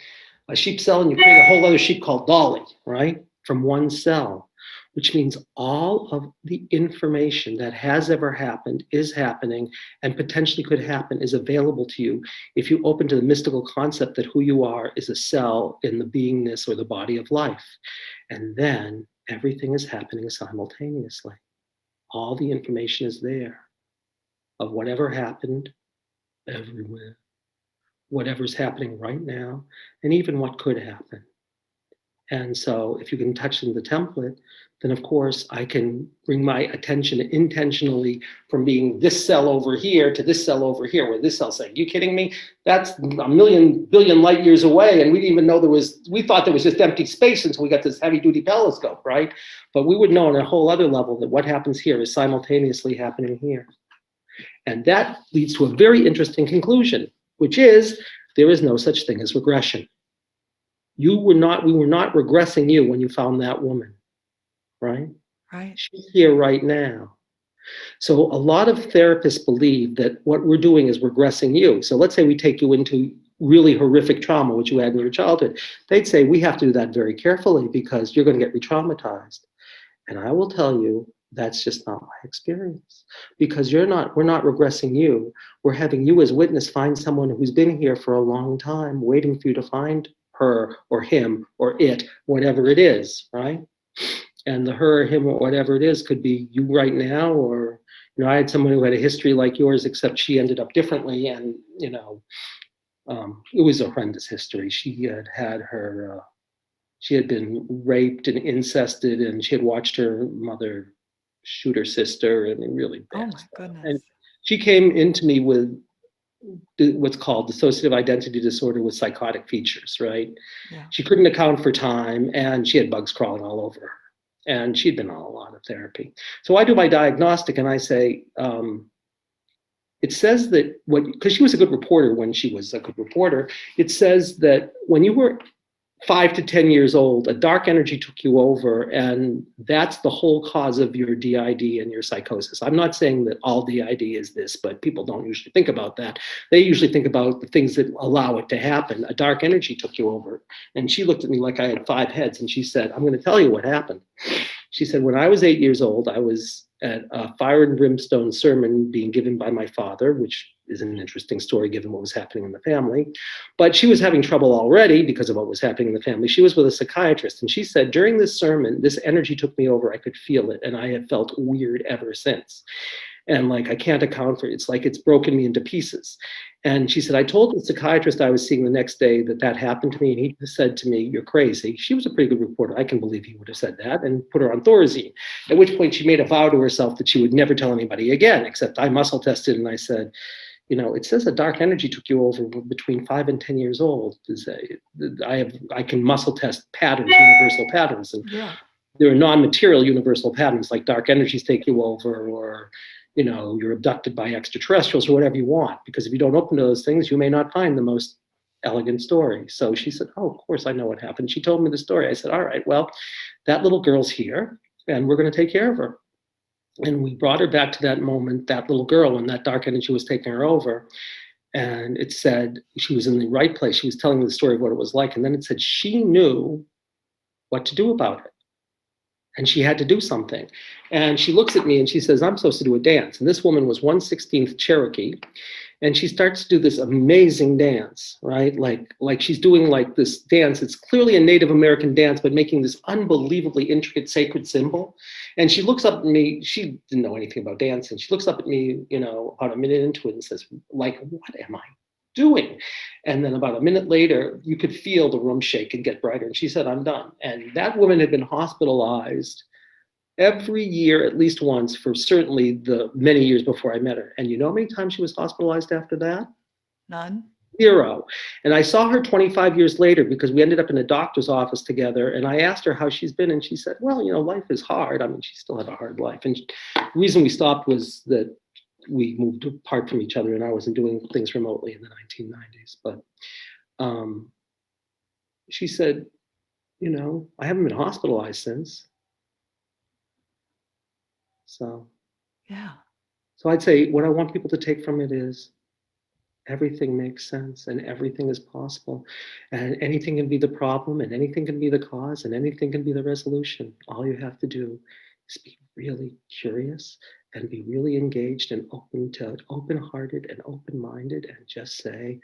a sheep cell and you create a whole other sheep called Dolly, right? From one cell, which means all of the information that has ever happened, is happening, and potentially could happen is available to you if you open to the mystical concept that who you are is a cell in the beingness or the body of life. And then everything is happening simultaneously. All the information is there of whatever happened everywhere. Whatever's happening right now, and even what could happen. And so if you can touch in the template, then of course I can bring my attention intentionally from being this cell over here to this cell over here, where this cell's saying, you kidding me? That's a million billion light years away, and we didn't even know we thought there was just empty space until we got this heavy duty telescope, right? But we would know on a whole other level that what happens here is simultaneously happening here. And that leads to a very interesting conclusion, which is there is no such thing as regression. We were not regressing you when you found that woman, right? Right. She's here right now. So a lot of therapists believe that what we're doing is regressing you. So let's say we take you into really horrific trauma, which you had in your childhood. They'd say we have to do that very carefully because you're going to get re-traumatized. And I will tell you, that's just not my experience, because we're not regressing you. We're having you as witness find someone who's been here for a long time, waiting for you to find her or him or it, whatever it is, right? And the her, him, or whatever it is could be you right now, or, I had someone who had a history like yours, except she ended up differently. And, it was a horrendous history. She had been raped and incested, and she had watched her mother shoot her sister, and really bad. Oh my stuff. goodness. And she came into me with what's called dissociative identity disorder with psychotic features, right? Yeah. She couldn't account for time, and she had bugs crawling all over her. And she'd been on a lot of therapy. So I do my diagnostic, and I say, it says that because she was a good reporter when she was a good reporter, it says that when you were 5 to 10 years old, a dark energy took you over, and that's the whole cause of your DID and your psychosis. I'm not saying that all DID is this, but people don't usually think about that. They usually think about the things that allow it to happen. A dark energy took you over. And she looked at me like I had 5 heads, and she said, I'm going to tell you what happened. She said, when I was 8 years old, I was at a fire and brimstone sermon being given by my father, which is an interesting story given what was happening in the family. But she was having trouble already because of what was happening in the family. She was with a psychiatrist, and she said, during this sermon, this energy took me over. I could feel it, and I have felt weird ever since. And I can't account for it. It's like it's broken me into pieces. And she said, I told the psychiatrist I was seeing the next day that happened to me. And he said to me, you're crazy. She was a pretty good reporter. I can believe he would have said that, and put her on Thorazine. At which point she made a vow to herself that she would never tell anybody again, except I muscle tested, and I said, it says a dark energy took you over between 5 and 10 years old. I can muscle test patterns, universal patterns. And there are non-material universal patterns, like dark energies take you over, or you're abducted by extraterrestrials, or whatever you want. Because if you don't open to those things, you may not find the most elegant story. So she said, oh, of course I know what happened. She told me the story. I said, all right, well, that little girl's here, and we're going to take care of her. And we brought her back to that moment, that little girl, when that dark energy was taking her over. And it said she was in the right place. She was telling me the story of what it was like. And then it said she knew what to do about it. And she had to do something. And she looks at me and she says, I'm supposed to do a dance. And this woman was 1/16 Cherokee. And she starts to do this amazing dance, right? Like she's doing this dance. It's clearly a Native American dance, but making this unbelievably intricate sacred symbol. And she looks up at me. She didn't know anything about dance. And she looks up at me, about a minute into it, and says, what am I doing? And then about a minute later, you could feel the room shake and get brighter. And she said, I'm done. And that woman had been hospitalized every year, at least once, for certainly the many years before I met her. And you know how many times she was hospitalized after that? None. 0. And I saw her 25 years later, because we ended up in a doctor's office together. And I asked her how she's been. And she said, well, life is hard. I mean, she still had a hard life. And the reason we stopped was that we moved apart from each other, and I wasn't doing things remotely in the 1990s. But she said, I haven't been hospitalized since. So, yeah. So I'd say what I want people to take from it is everything makes sense, and everything is possible, and anything can be the problem, and anything can be the cause, and anything can be the resolution. All you have to do is be really curious and be really engaged and open-hearted and open-minded, and just say,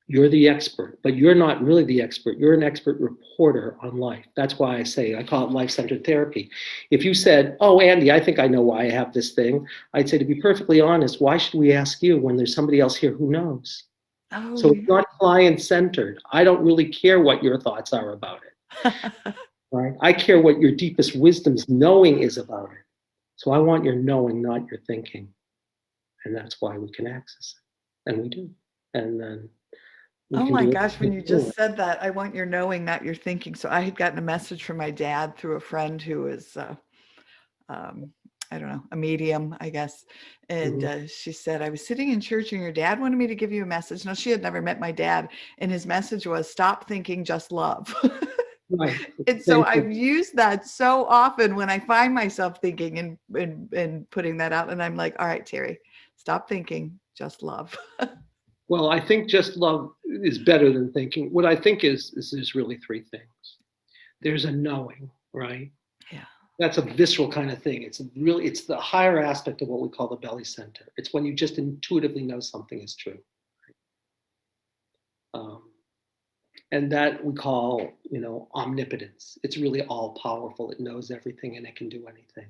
you're the expert, but you're not really the expert. You're an expert reporter on life. That's why I call it life-centered therapy. If you said, oh, Andy, I think I know why I have this thing, I'd say, to be perfectly honest, why should we ask you when there's somebody else here who knows? Oh, So it's not client-centered. I don't really care what your thoughts are about it. Right? I care what your deepest wisdom's knowing is about it. So I want your knowing, not your thinking. And that's why we can access it. And we do. And then oh my gosh, when you just said that, I want your knowing, not your thinking. So I had gotten a message from my dad through a friend who is, I don't know, a medium, I guess. And she said, I was sitting in church and your dad wanted me to give you a message. No, she had never met my dad. And his message was, stop thinking, just love. Right. And so I've used that so often when I find myself thinking and putting that out. And I'm like, all right, Teri, stop thinking, just love. Well, I think just love is better than thinking. What I think is there's really 3 things. There's a knowing, right? Yeah. That's a visceral kind of thing. It's the higher aspect of what we call the belly center. It's when you just intuitively know something is true. And that we call, omnipotence. It's really all powerful. It knows everything and it can do anything,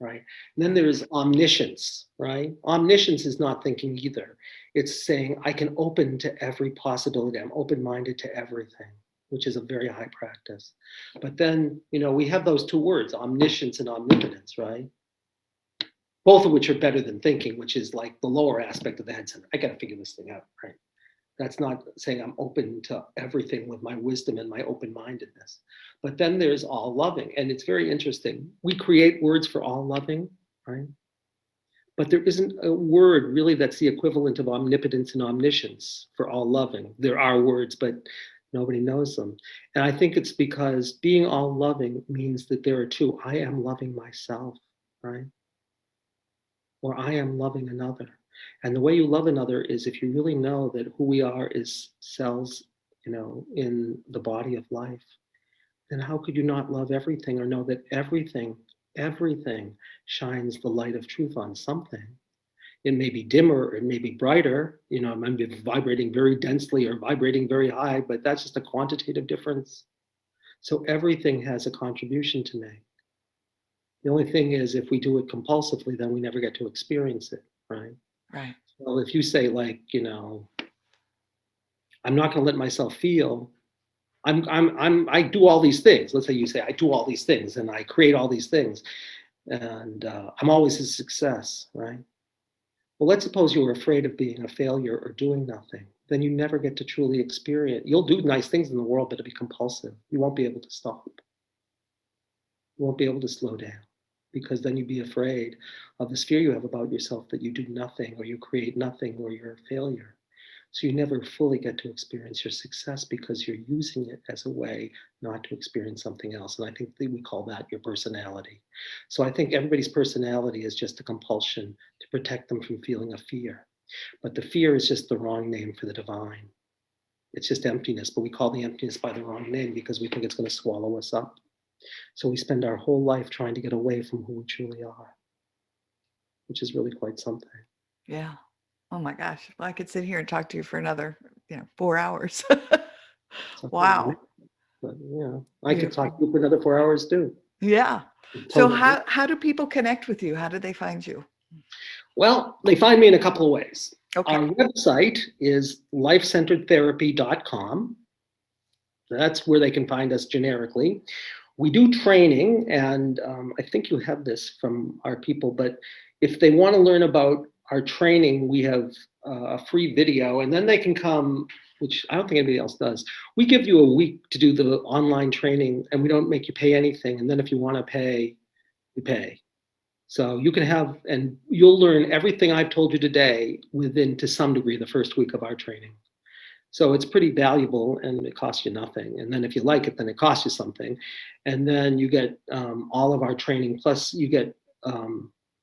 right? And then there's omniscience, right? Omniscience is not thinking either. It's saying, I can open to every possibility. I'm open-minded to everything, which is a very high practice. But then, we have those two words, omniscience and omnipotence, right? Both of which are better than thinking, which is like the lower aspect of the head center. I got to figure this thing out, right? That's not saying I'm open to everything with my wisdom and my open-mindedness. But then there's all loving. And it's very interesting. We create words for all loving, right? But there isn't a word really that's the equivalent of omnipotence and omniscience for all loving. There are words, but nobody knows them. And I think it's because being all loving means that there are two. I am loving myself, right? Or I am loving another. And the way you love another is if you really know that who we are is cells, in the body of life, then how could you not love everything or know that everything shines the light of truth on something? It may be dimmer, or it may be brighter, it might be vibrating very densely or vibrating very high, but that's just a quantitative difference. So everything has a contribution to make. The only thing is, if we do it compulsively, then we never get to experience it, right? Right. Well, if you say like, I'm not going to let myself feel. I do all these things. Let's say you say I do all these things and I create all these things, and I'm always a success, right? Well, let's suppose you were afraid of being a failure or doing nothing. Then you never get to truly experience. You'll do nice things in the world, but it'll be compulsive. You won't be able to stop. You won't be able to slow down, because then you'd be afraid of this fear you have about yourself that you do nothing or you create nothing or you're a failure. So you never fully get to experience your success because you're using it as a way not to experience something else. And I think we call that your personality. So I think everybody's personality is just a compulsion to protect them from feeling a fear. But the fear is just the wrong name for the divine. It's just emptiness, but we call the emptiness by the wrong name because we think it's going to swallow us up. So we spend our whole life trying to get away from who we truly are, which is really quite something. Yeah. Oh my gosh. Well, I could sit here and talk to you for another, 4 hours. Wow. But I could talk to you for another 4 hours too. Yeah. So how do people connect with you? How do they find you? Well, they find me in a couple of ways. Okay. Our website is lifecenteredtherapy.com. That's where they can find us generically. We do training, and I think you have this from our people, but if they want to learn about our training, we have a free video, and then they can come, which I don't think anybody else does. We give you a week to do the online training, and we don't make you pay anything. And then if you want to pay, you pay. So you can have, and you'll learn everything I've told you today within, to some degree, the first week of our training. So it's pretty valuable, and it costs you nothing. And then if you like it, then it costs you something. And then you get all of our training, plus you get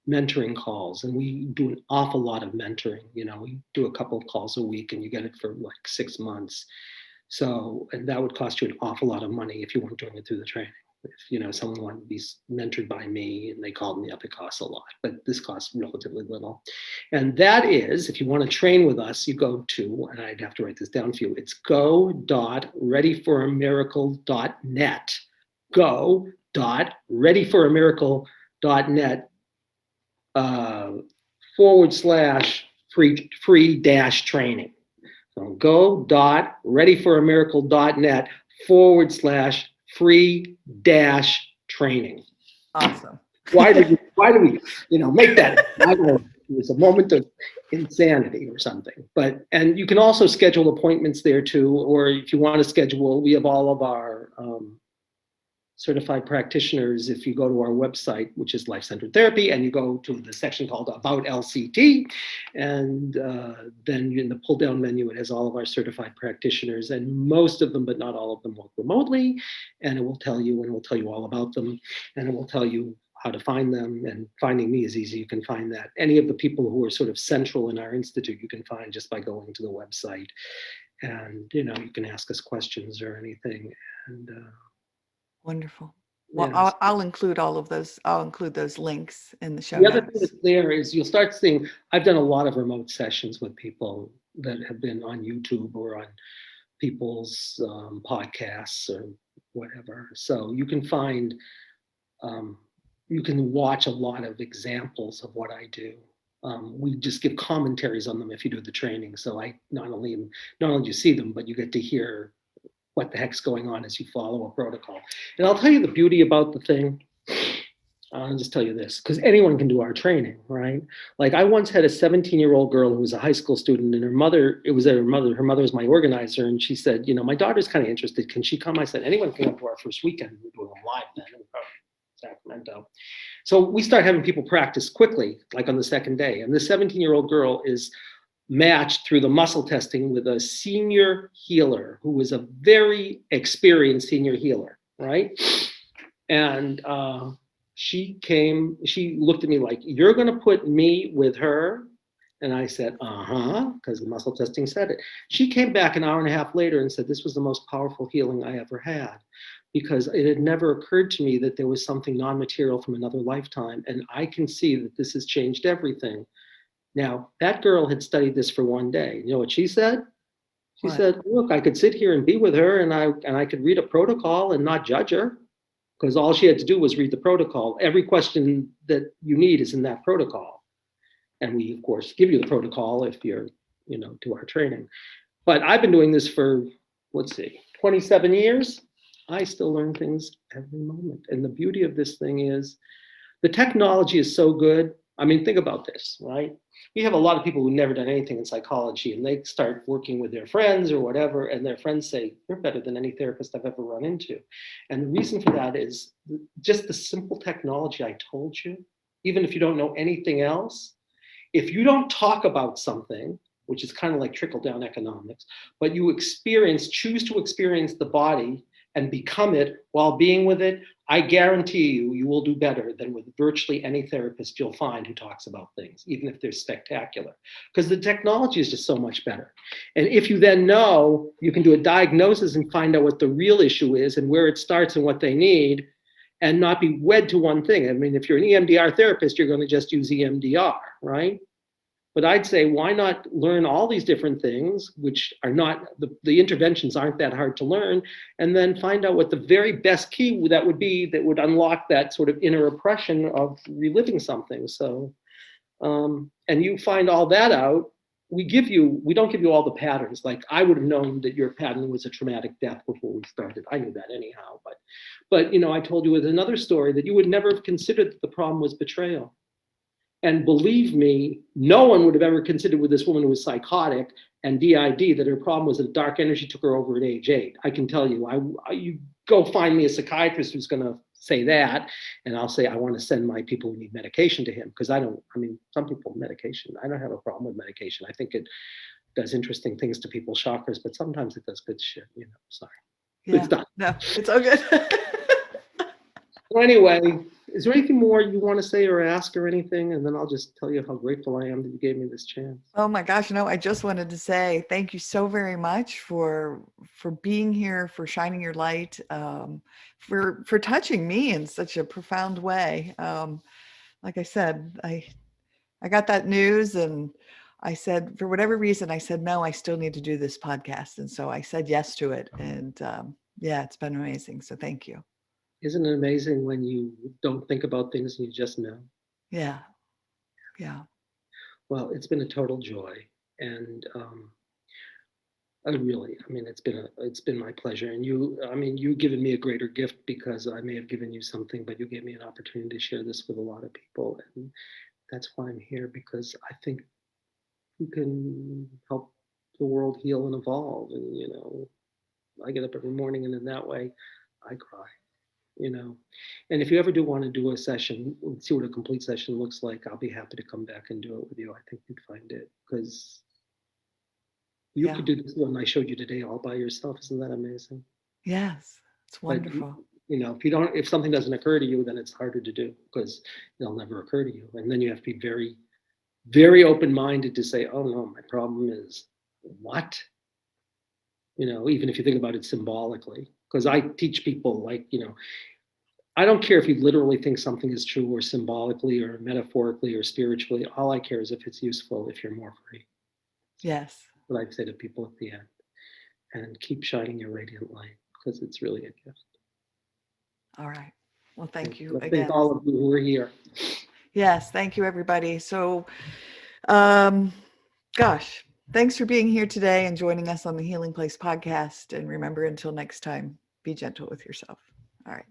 mentoring calls, and we do an awful lot of mentoring. We do a couple of calls a week, and you get it for like 6 months. So, and that would cost you an awful lot of money if you weren't doing it through the training. If someone wanted to be mentored by me and they called me up, it costs a lot, but this costs relatively little. And that is, if you want to train with us, you go to, and I'd have to write this down for you, it's go.readyforamiracle.net, go.readyforamiracle.net /free training. So go.readyforamiracle.net /free training. Awesome. Why do we make that? I don't know, it was a moment of insanity or something. And you can also schedule appointments there too, or if you want to schedule, we have all of our certified practitioners. If you go to our website, which is Life Centered Therapy, and you go to the section called About LCT, and then in the pull down menu, it has all of our certified practitioners, and most of them, but not all of them, work remotely. And it will tell you, and it will tell you all about them, and it will tell you how to find them. And finding me is easy. You can find that. Any of the people who are sort of central in our institute, you can find just by going to the website. And, you can ask us questions or anything. And wonderful. Well, yes. I'll include all of those. I'll include those links in the show The other notes. thing that's there is you'll start seeing, I've done a lot of remote sessions with people that have been on YouTube or on people's podcasts or whatever. So you can find, you can watch a lot of examples of what I do. We just give commentaries on them if you do the training. So I not only do you see them, but you get to hear what the heck's going on as you follow a protocol. And I'll tell you the beauty about the thing. I'll just tell you this, because anyone can do our training, right? Like I once had a 17-year-old girl who was a high school student, and her mother was my organizer, and she said, you know, my daughter's kind of interested. Can she come? I said, anyone can come to our first weekend. We're doing them live then in Sacramento. So we start having people practice quickly, like on the second day. And the 17-year-old girl is matched through the muscle testing with a senior healer who was a very experienced senior healer, right? And she looked at me like, you're going to put me with her? And I said, because the muscle testing said it. She came back an hour and a half later and said, this was the most powerful healing I ever had, because it had never occurred to me that there was something non-material from another lifetime. And I can see that this has changed everything. Now, that girl had studied this for one day. You know what she said? She said, look, I could sit here and be with her, and I could read a protocol and not judge her, because all she had to do was read the protocol. Every question that you need is in that protocol. And we, of course, give you the protocol if you're, you know, to our training. But I've been doing this for, 27 years. I still learn things every moment. And the beauty of this thing is the technology is so good. I mean, think about this, right? We have a lot of people who've never done anything in psychology, and they start working with their friends or whatever, and their friends say, you're better than any therapist I've ever run into. And the reason for that is just the simple technology I told you. Even if you don't know anything else, if you don't talk about something, which is kind of like trickle-down economics, but you choose to experience the body and become it while being with it, I guarantee you will do better than with virtually any therapist you'll find who talks about things, even if they're spectacular, because the technology is just so much better. And if you then know, you can do a diagnosis and find out what the real issue is and where it starts and what they need, and not be wed to one thing. I mean, if you're an EMDR therapist, you're going to just use EMDR, right? But I'd say, why not learn all these different things, which are not, the interventions aren't that hard to learn, and then find out what the very best key that would be that would unlock that sort of inner oppression of reliving something. So, and you find all that out, we don't give you all the patterns. Like I would have known that your pattern was a traumatic death before we started. I knew that anyhow, but you know, I told you with another story that you would never have considered that the problem was betrayal. And believe me, no one would have ever considered with this woman who was psychotic and DID that her problem was that dark energy took her over at age 8. I can tell you, you go find me a psychiatrist who's going to say that, and I'll say I want to send my people who need medication to him, because some people medication, I don't have a problem with medication. I think it does interesting things to people, chakras, but sometimes it does good shit, you know, sorry. Yeah. It's done. No, it's all good. So anyway, is there anything more you want to say or ask or anything? And then I'll just tell you how grateful I am that you gave me this chance. Oh my gosh, no, I just wanted to say thank you so very much for being here, for shining your light, for touching me in such a profound way. Like I said, I got that news and I said, for whatever reason, I said, no, I still need to do this podcast. And so I said yes to it. And yeah, it's been amazing. So thank you. Isn't it amazing when you don't think about things and you just know? Yeah. Yeah. Well, it's been a total joy. And it's been my pleasure. And you've given me a greater gift, because I may have given you something, but you gave me an opportunity to share this with a lot of people. And that's why I'm here, because I think you can help the world heal and evolve. And, you know, I get up every morning and in that way, I cry. You know, and if you ever do want to do a session, see what a complete session looks like, I'll be happy to come back and do it with you. I think you'd find it, because you could do this one I showed you today all by yourself. Isn't that amazing? Yes, it's wonderful. But, you know, if something doesn't occur to you, then it's harder to do, because it'll never occur to you. And then you have to be very, very open-minded to say, oh no, my problem is what? You know, even if you think about it symbolically. Because I teach people, like, you know, I don't care if you literally think something is true, or symbolically or metaphorically or spiritually. All I care is if it's useful, if you're more free. Yes. What I'd say to people at the end. and keep shining your radiant light, because it's really a gift. All right. Well, thank you I again. thank all of you who are here. Yes, thank you, everybody. So, gosh, thanks for being here today and joining us on the Healing Place podcast. And remember, until next time, be gentle with yourself. All right.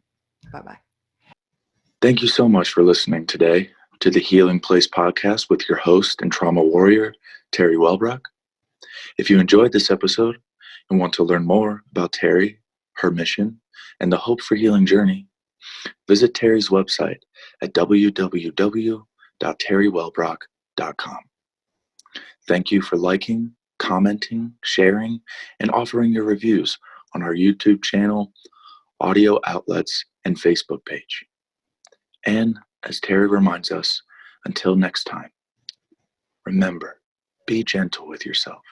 Bye-bye. Thank you so much for listening today to the Healing Place podcast with your host and trauma warrior, Teri Wellbrock. If you enjoyed this episode and want to learn more about Teri, her mission, and the Hope for Healing journey, visit Teri's website at www.teriwellbrock.com. Thank you for liking, commenting, sharing, and offering your reviews on our YouTube channel, audio outlets, and Facebook page. And as Teri reminds us, until next time, remember, be gentle with yourself.